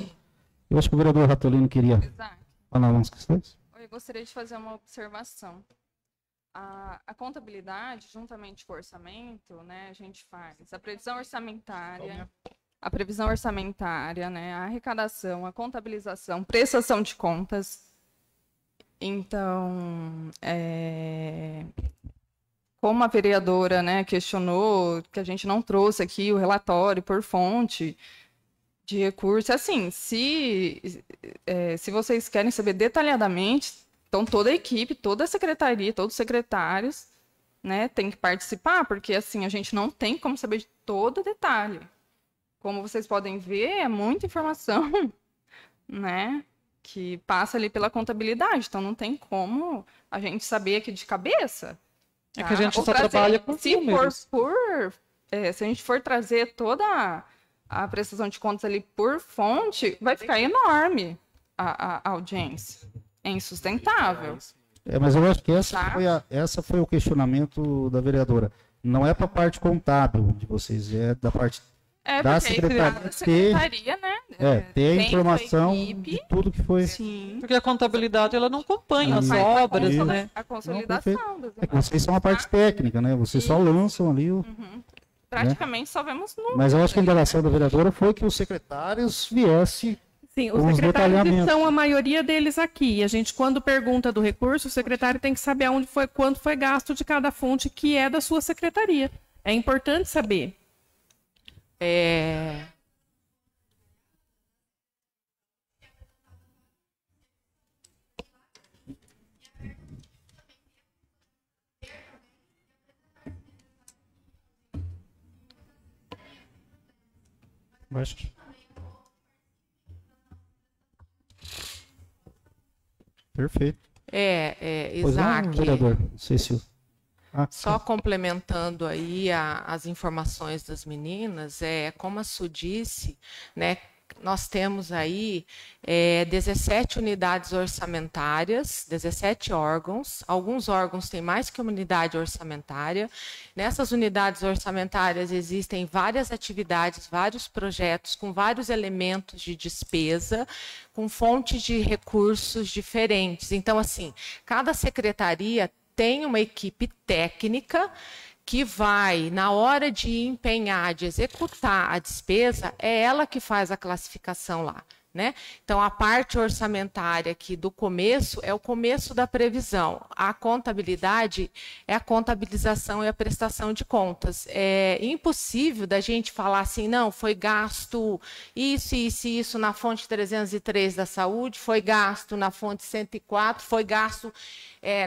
Eu acho que o vereador Ratolino queria falar umas questões. Eu gostaria de fazer uma observação. A contabilidade, juntamente com o orçamento, né, a gente faz a previsão orçamentária, né, a arrecadação, a contabilização, prestação de contas. Então, como a vereadora, né, questionou que a gente não trouxe aqui o relatório por fonte de recurso, assim, se vocês querem saber detalhadamente, então toda a equipe, toda a secretaria, todos os secretários né, tem que participar, porque assim, a gente não tem como saber de todo detalhe. Como vocês podem ver, é muita informação, né, que passa ali pela contabilidade, então não tem como a gente saber aqui de cabeça. É que a gente Ou só trazer, trabalha com se números. se a gente for trazer toda a prestação de contas ali por fonte, vai ficar enorme a audiência. É insustentável. Mas eu acho que Tá. essa foi o questionamento da vereadora. Não é para a parte contábil de vocês, é da parte da Porque aí cada secretaria, né? ter a tem informação sua equipe. de tudo que foi. Sim. Porque a contabilidade ela não acompanha as Faz obras, Isso. né? A Não, consolidação perfeito. das É que vocês são a parte técnica, né? Vocês só lançam ali o. Praticamente só vemos números. Mas eu acho que a indagação da vereadora foi que os secretários viessem. Sim, Com os os secretários detalhamentos. estão a maioria deles aqui. A gente, quando pergunta do recurso, o secretário tem que saber aonde foi, quanto foi gasto de cada fonte que é da sua secretaria. É importante saber. Acho que- Perfeito. Pois não, Isaac, vereador. Não sei se. só complementando aí as informações das meninas, como a Su disse, né, nós temos aí 17 unidades orçamentárias, 17 órgãos. Alguns órgãos têm mais que uma unidade orçamentária. Nessas unidades orçamentárias existem várias atividades, vários projetos com vários elementos de despesa, com fontes de recursos diferentes. Então, assim, cada secretaria tem uma equipe técnica que vai, na hora de empenhar, de executar a despesa, é ela que faz a classificação lá, né? Então, a parte orçamentária aqui do começo é o começo da previsão. A contabilidade é a contabilização e a prestação de contas. É impossível da gente falar assim, não, foi gasto isso na fonte 303 da saúde, foi gasto na fonte 104, foi gasto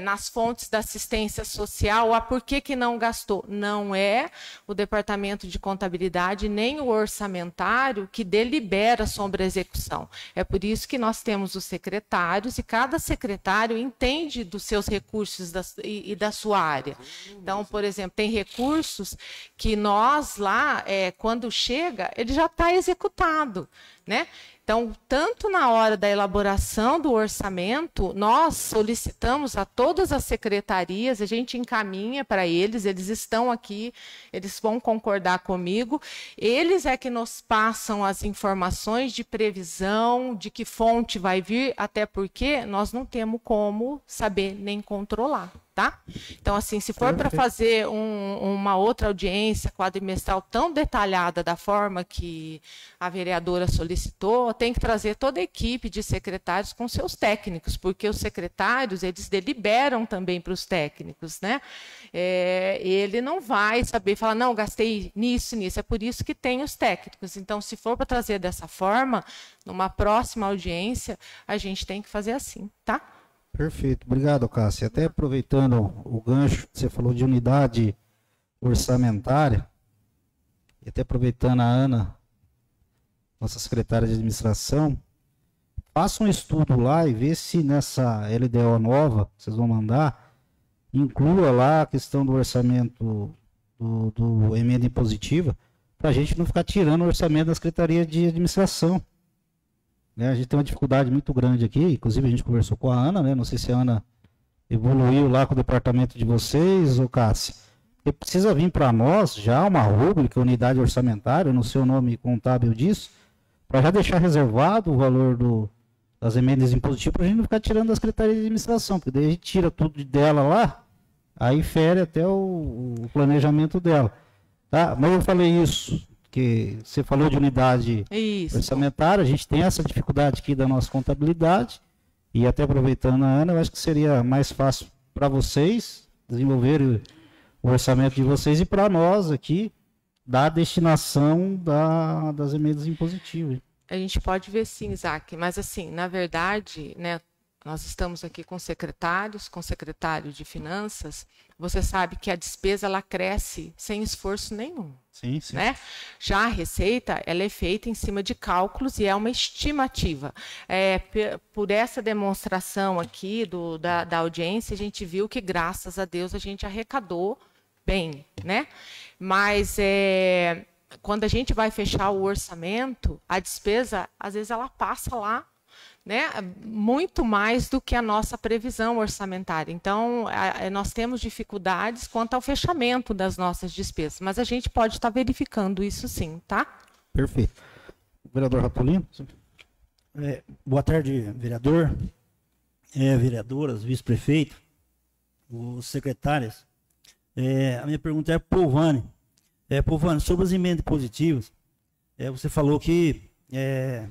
nas fontes da assistência social, por que não gastou? Não é o departamento de contabilidade nem o orçamentário que delibera sobre a execução. É por isso que nós temos os secretários e cada secretário entende dos seus recursos e da sua área. Então, por exemplo, tem recursos que nós lá, quando chega, ele já está executado, né? Então, tanto na hora da elaboração do orçamento, nós solicitamos a todas as secretarias, a gente encaminha para eles estão aqui, eles vão concordar comigo, eles é que nos passam as informações de previsão, de que fonte vai vir, até porque nós não temos como saber nem controlar. Tá? Então, assim, se for para fazer uma outra audiência quadrimestral tão detalhada da forma que a vereadora solicitou, tem que trazer toda a equipe de secretários com seus técnicos, porque os secretários, eles deliberam também para os técnicos, né? Ele não vai saber falar, não, gastei nisso. É por isso que tem os técnicos. Então, se for para trazer dessa forma, numa próxima audiência, a gente tem que fazer assim, tá? Perfeito, obrigado, Cássia. Até aproveitando o gancho, você falou de unidade orçamentária, e até aproveitando a Ana, nossa secretária de administração, faça um estudo lá e vê se nessa LDO nova que vocês vão mandar, inclua lá a questão do orçamento do emenda impositiva, para a gente não ficar tirando o orçamento da Secretaria de Administração. A gente tem uma dificuldade muito grande aqui, inclusive a gente conversou com a Ana, né? Não sei se a Ana evoluiu lá com o departamento de vocês, ou Cássia. Porque precisa vir para nós já uma rúbrica, unidade orçamentária, no seu nome contábil disso, para já deixar reservado o valor das emendas impositivas, para a gente não ficar tirando da Secretaria de Administração, porque daí a gente tira tudo dela lá, aí fere até o planejamento dela. Tá? Mas eu falei isso, que você falou de unidade orçamentária, a gente tem essa dificuldade aqui da nossa contabilidade, e até aproveitando a Ana, eu acho que seria mais fácil para vocês desenvolver o orçamento de vocês e para nós aqui, da destinação das emendas impositivas. A gente pode ver sim, Isaac, mas assim, na verdade, né, nós estamos aqui com secretários, com secretário de Finanças, você sabe que a despesa ela cresce sem esforço nenhum. Sim, sim. Né? Já a receita ela é feita em cima de cálculos e é uma estimativa. Por essa demonstração aqui da audiência, a gente viu que, graças a Deus, a gente arrecadou bem. Né? Mas quando a gente vai fechar o orçamento, a despesa, às vezes, ela passa lá, né, muito mais do que a nossa previsão orçamentária. Então, nós temos dificuldades quanto ao fechamento das nossas despesas, mas a gente pode estar verificando isso sim, tá? Perfeito. Vereador Ratolino. Boa tarde, vereador, vereadoras, vice-prefeito, os secretários. A minha pergunta é para o Povani. Povani, sobre as emendas positivas, você falou que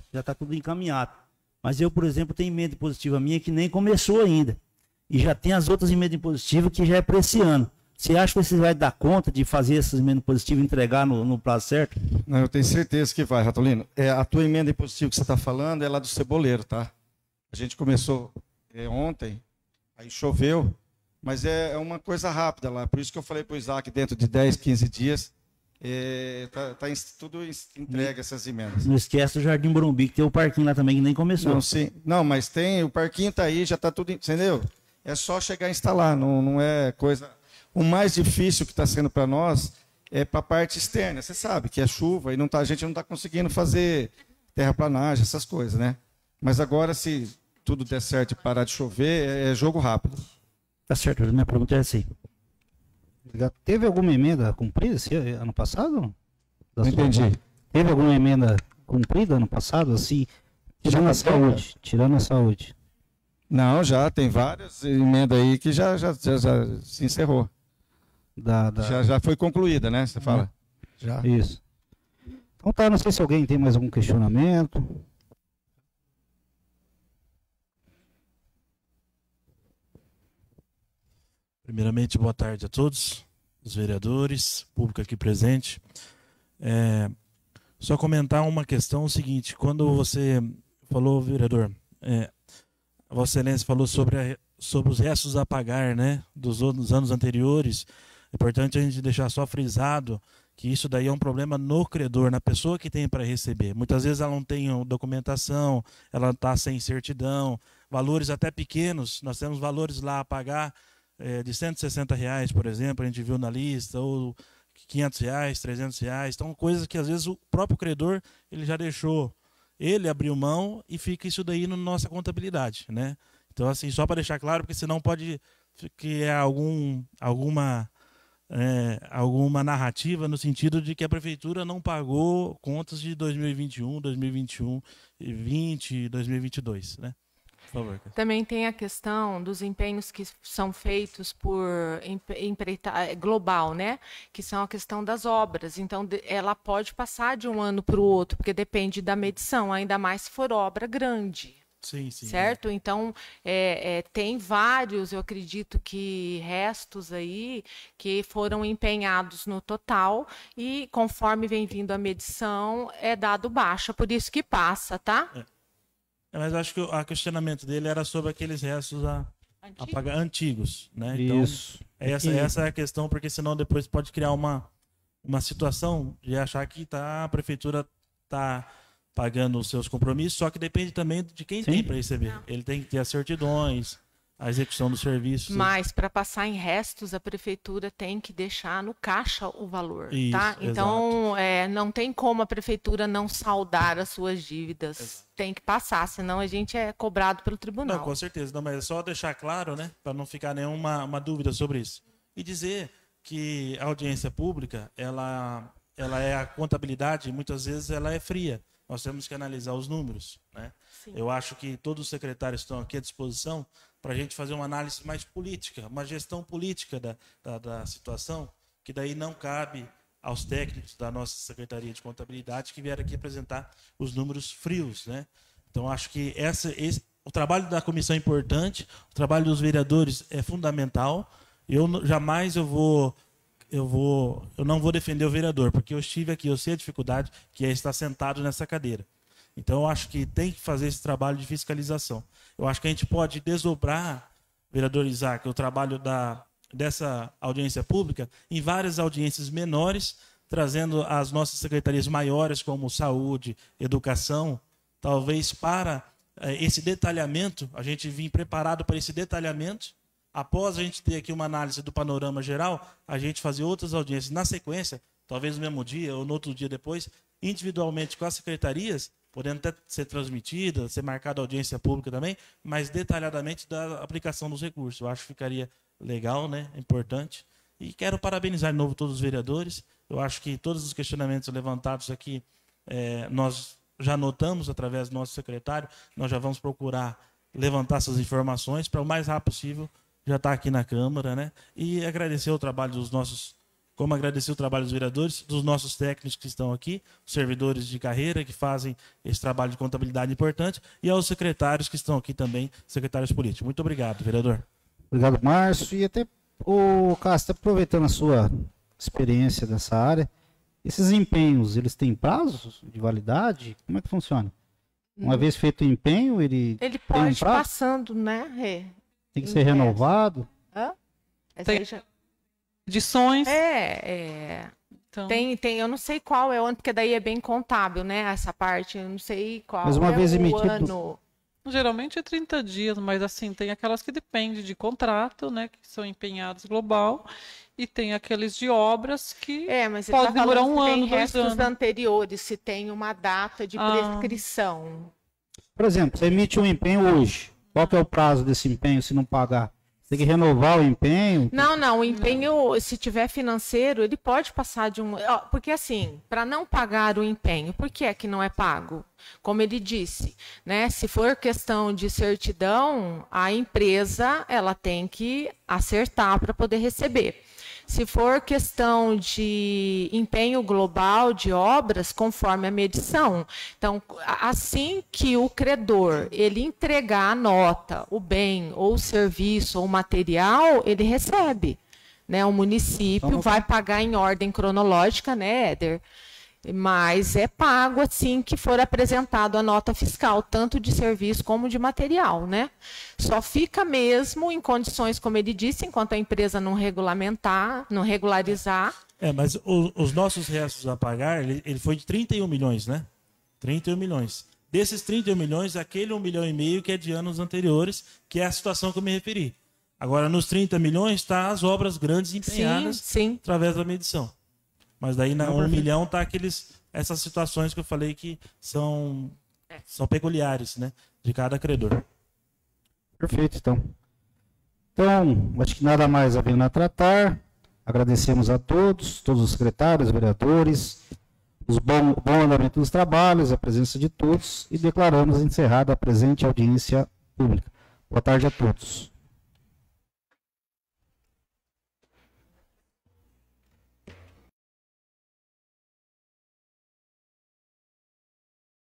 já está tudo encaminhado. Mas eu, por exemplo, tenho emenda impositiva minha que nem começou ainda. E já tem as outras emendas impositivas que já é para esse ano. Você acha que você vai dar conta de fazer essas emendas impositivas e entregar no prazo certo? Não, eu tenho certeza que vai, Ratolino. A tua emenda impositiva que você está falando é lá do Ceboleiro, tá? A gente começou ontem, aí choveu, mas é uma coisa rápida lá. Por isso que eu falei para o Isaac, dentro de 10, 15 dias, tudo entregue essas emendas. Não esquece do Jardim Morumbi, que tem o parquinho lá também, que nem começou. Não, sim. Não, mas tem, o parquinho está aí, já está tudo, entendeu? É só chegar a instalar, não é coisa... O mais difícil que está sendo para nós é para a parte externa. Você sabe que é chuva e a gente não está conseguindo fazer terraplanagem, essas coisas, né? Mas agora, se tudo der certo e parar de chover, é jogo rápido. Tá certo, a minha pergunta é assim. Teve alguma emenda cumprida ano passado? Não entendi. Teve alguma emenda cumprida ano passado, assim, tirando a saúde? Tirando a saúde. Não, já tem várias emendas aí que já se encerrou. Já foi concluída, né? Você fala? Já. Isso. Então tá, não sei se alguém tem mais algum questionamento. Primeiramente, boa tarde a todos, os vereadores, público aqui presente. Só comentar uma questão, o seguinte, quando você falou, vereador, Vossa Excelência falou sobre os restos a pagar, né, dos anos anteriores. É importante a gente deixar só frisado que isso daí é um problema no credor, na pessoa que tem para receber. Muitas vezes ela não tem documentação, ela está sem certidão, valores até pequenos, nós temos valores lá a pagar de R$160, por exemplo, a gente viu na lista, ou R$500, R$300. Então, coisas que às vezes o próprio credor ele já deixou, ele abriu mão e fica isso daí na nossa contabilidade, né? Então, assim, só para deixar claro, porque senão pode criar alguma narrativa no sentido de que a prefeitura não pagou contas de 2021, 2021, 2020, 2022, né? Por favor. Também tem a questão dos empenhos que são feitos por global, né? Que são a questão das obras. Então, ela pode passar de um ano para o outro, porque depende da medição, ainda mais se for obra grande. Sim, sim. Certo? Então, tem vários, eu acredito que restos aí que foram empenhados no total e conforme vem vindo a medição, é dado baixa, por isso que passa, tá? Mas acho que o questionamento dele era sobre aqueles restos a pagar antigos, né? Então, isso. Essa é a questão, porque senão depois pode criar uma situação de achar que a prefeitura está pagando os seus compromissos, só que depende também de quem tem para receber. Ele tem que ter as certidões, a execução dos serviços. Mas para passar em restos, a prefeitura tem que deixar no caixa o valor, isso, tá? Então, não tem como a prefeitura não saldar as suas dívidas. Exato. Tem que passar, senão a gente é cobrado pelo tribunal. Não, com certeza. Não, mas é só deixar claro, né, para não ficar nenhuma dúvida sobre isso. E dizer que a audiência pública, ela é a contabilidade, muitas vezes ela é fria. Nós temos que analisar os números, né? Sim. Eu acho que todos os secretários estão aqui à disposição para a gente fazer uma análise mais política, uma gestão política da situação, que daí não cabe aos técnicos da nossa Secretaria de Contabilidade que vieram aqui apresentar os números frios, né? Então, acho que o trabalho da comissão é importante, o trabalho dos vereadores é fundamental. Eu não vou defender o vereador, porque eu estive aqui, eu sei a dificuldade que é estar sentado nessa cadeira. Então, eu acho que tem que fazer esse trabalho de fiscalização. Eu acho que a gente pode desdobrar, vereador Isaac, o trabalho dessa audiência pública em várias audiências menores, trazendo as nossas secretarias maiores, como saúde, educação, talvez para esse detalhamento, a gente vir preparado para esse detalhamento. Após a gente ter aqui uma análise do panorama geral, a gente fazer outras audiências na sequência, talvez no mesmo dia ou no outro dia depois, individualmente com as secretarias, podendo até ser transmitida, ser marcada audiência pública também, mas detalhadamente da aplicação dos recursos. Eu acho que ficaria legal, né? Importante. E quero parabenizar de novo todos os vereadores. Eu acho que todos os questionamentos levantados aqui, nós já notamos através do nosso secretário, nós já vamos procurar levantar essas informações para o mais rápido possível já estar aqui na Câmara, né? E agradecer o trabalho dos nossos, como agradecer o trabalho dos vereadores, dos nossos técnicos que estão aqui, os servidores de carreira que fazem esse trabalho de contabilidade importante, e aos secretários que estão aqui também, secretários políticos. Muito obrigado, vereador. Obrigado, Márcio. E até, Cássio, aproveitando a sua experiência dessa área, esses empenhos, eles têm prazos de validade? Como é que funciona? Uma vez feito o empenho, ele pode tem um prazo? passando, né? Tem que ser renovado? Hã? Tem edições. Então... Tem, eu não sei qual é o ano, porque daí é bem contábil, né? Essa parte, eu não sei qual mas uma vez o emitido... ano. Geralmente é 30 dias, mas assim, tem aquelas que dependem de contrato, né? Que são empenhados global. E tem aqueles de obras que mas ele pode tá demorar falando um se ano, tem 2 restos anos. anteriores, se tem uma data de prescrição. Por exemplo, você emite um empenho hoje. Qual que é o prazo desse empenho se não pagar? Tem que renovar o empenho? Não, o empenho, se tiver financeiro, ele pode passar de um... Porque assim, para não pagar o empenho, por que é que não é pago? Como ele disse, né? Se for questão de certidão, a empresa ela tem que acertar para poder receber. Se for questão de empenho global de obras, conforme a medição. Então, assim que o credor ele entregar a nota, o bem, ou o serviço, ou o material, ele recebe. Né? O município vai pagar em ordem cronológica, né, Éder? Mas é pago assim que for apresentado a nota fiscal, tanto de serviço como de material, né? Só fica mesmo em condições, como ele disse, enquanto a empresa não regulamentar, não regularizar. Mas os nossos restos a pagar, ele foi de 31 milhões, né? 31 milhões. Desses 31 milhões, aquele 1,5 milhão que é de anos anteriores, que é a situação que eu me referi. Agora, nos 30 milhões, está as obras grandes empenhadas sim. através da medição. Mas daí na 1 milhão tá essas situações que eu falei que são peculiares, né, de cada credor. Perfeito, então. Então, acho que nada mais havendo a tratar. Agradecemos a todos os secretários, vereadores, o bom andamento dos trabalhos, a presença de todos e declaramos encerrada a presente audiência pública. Boa tarde a todos.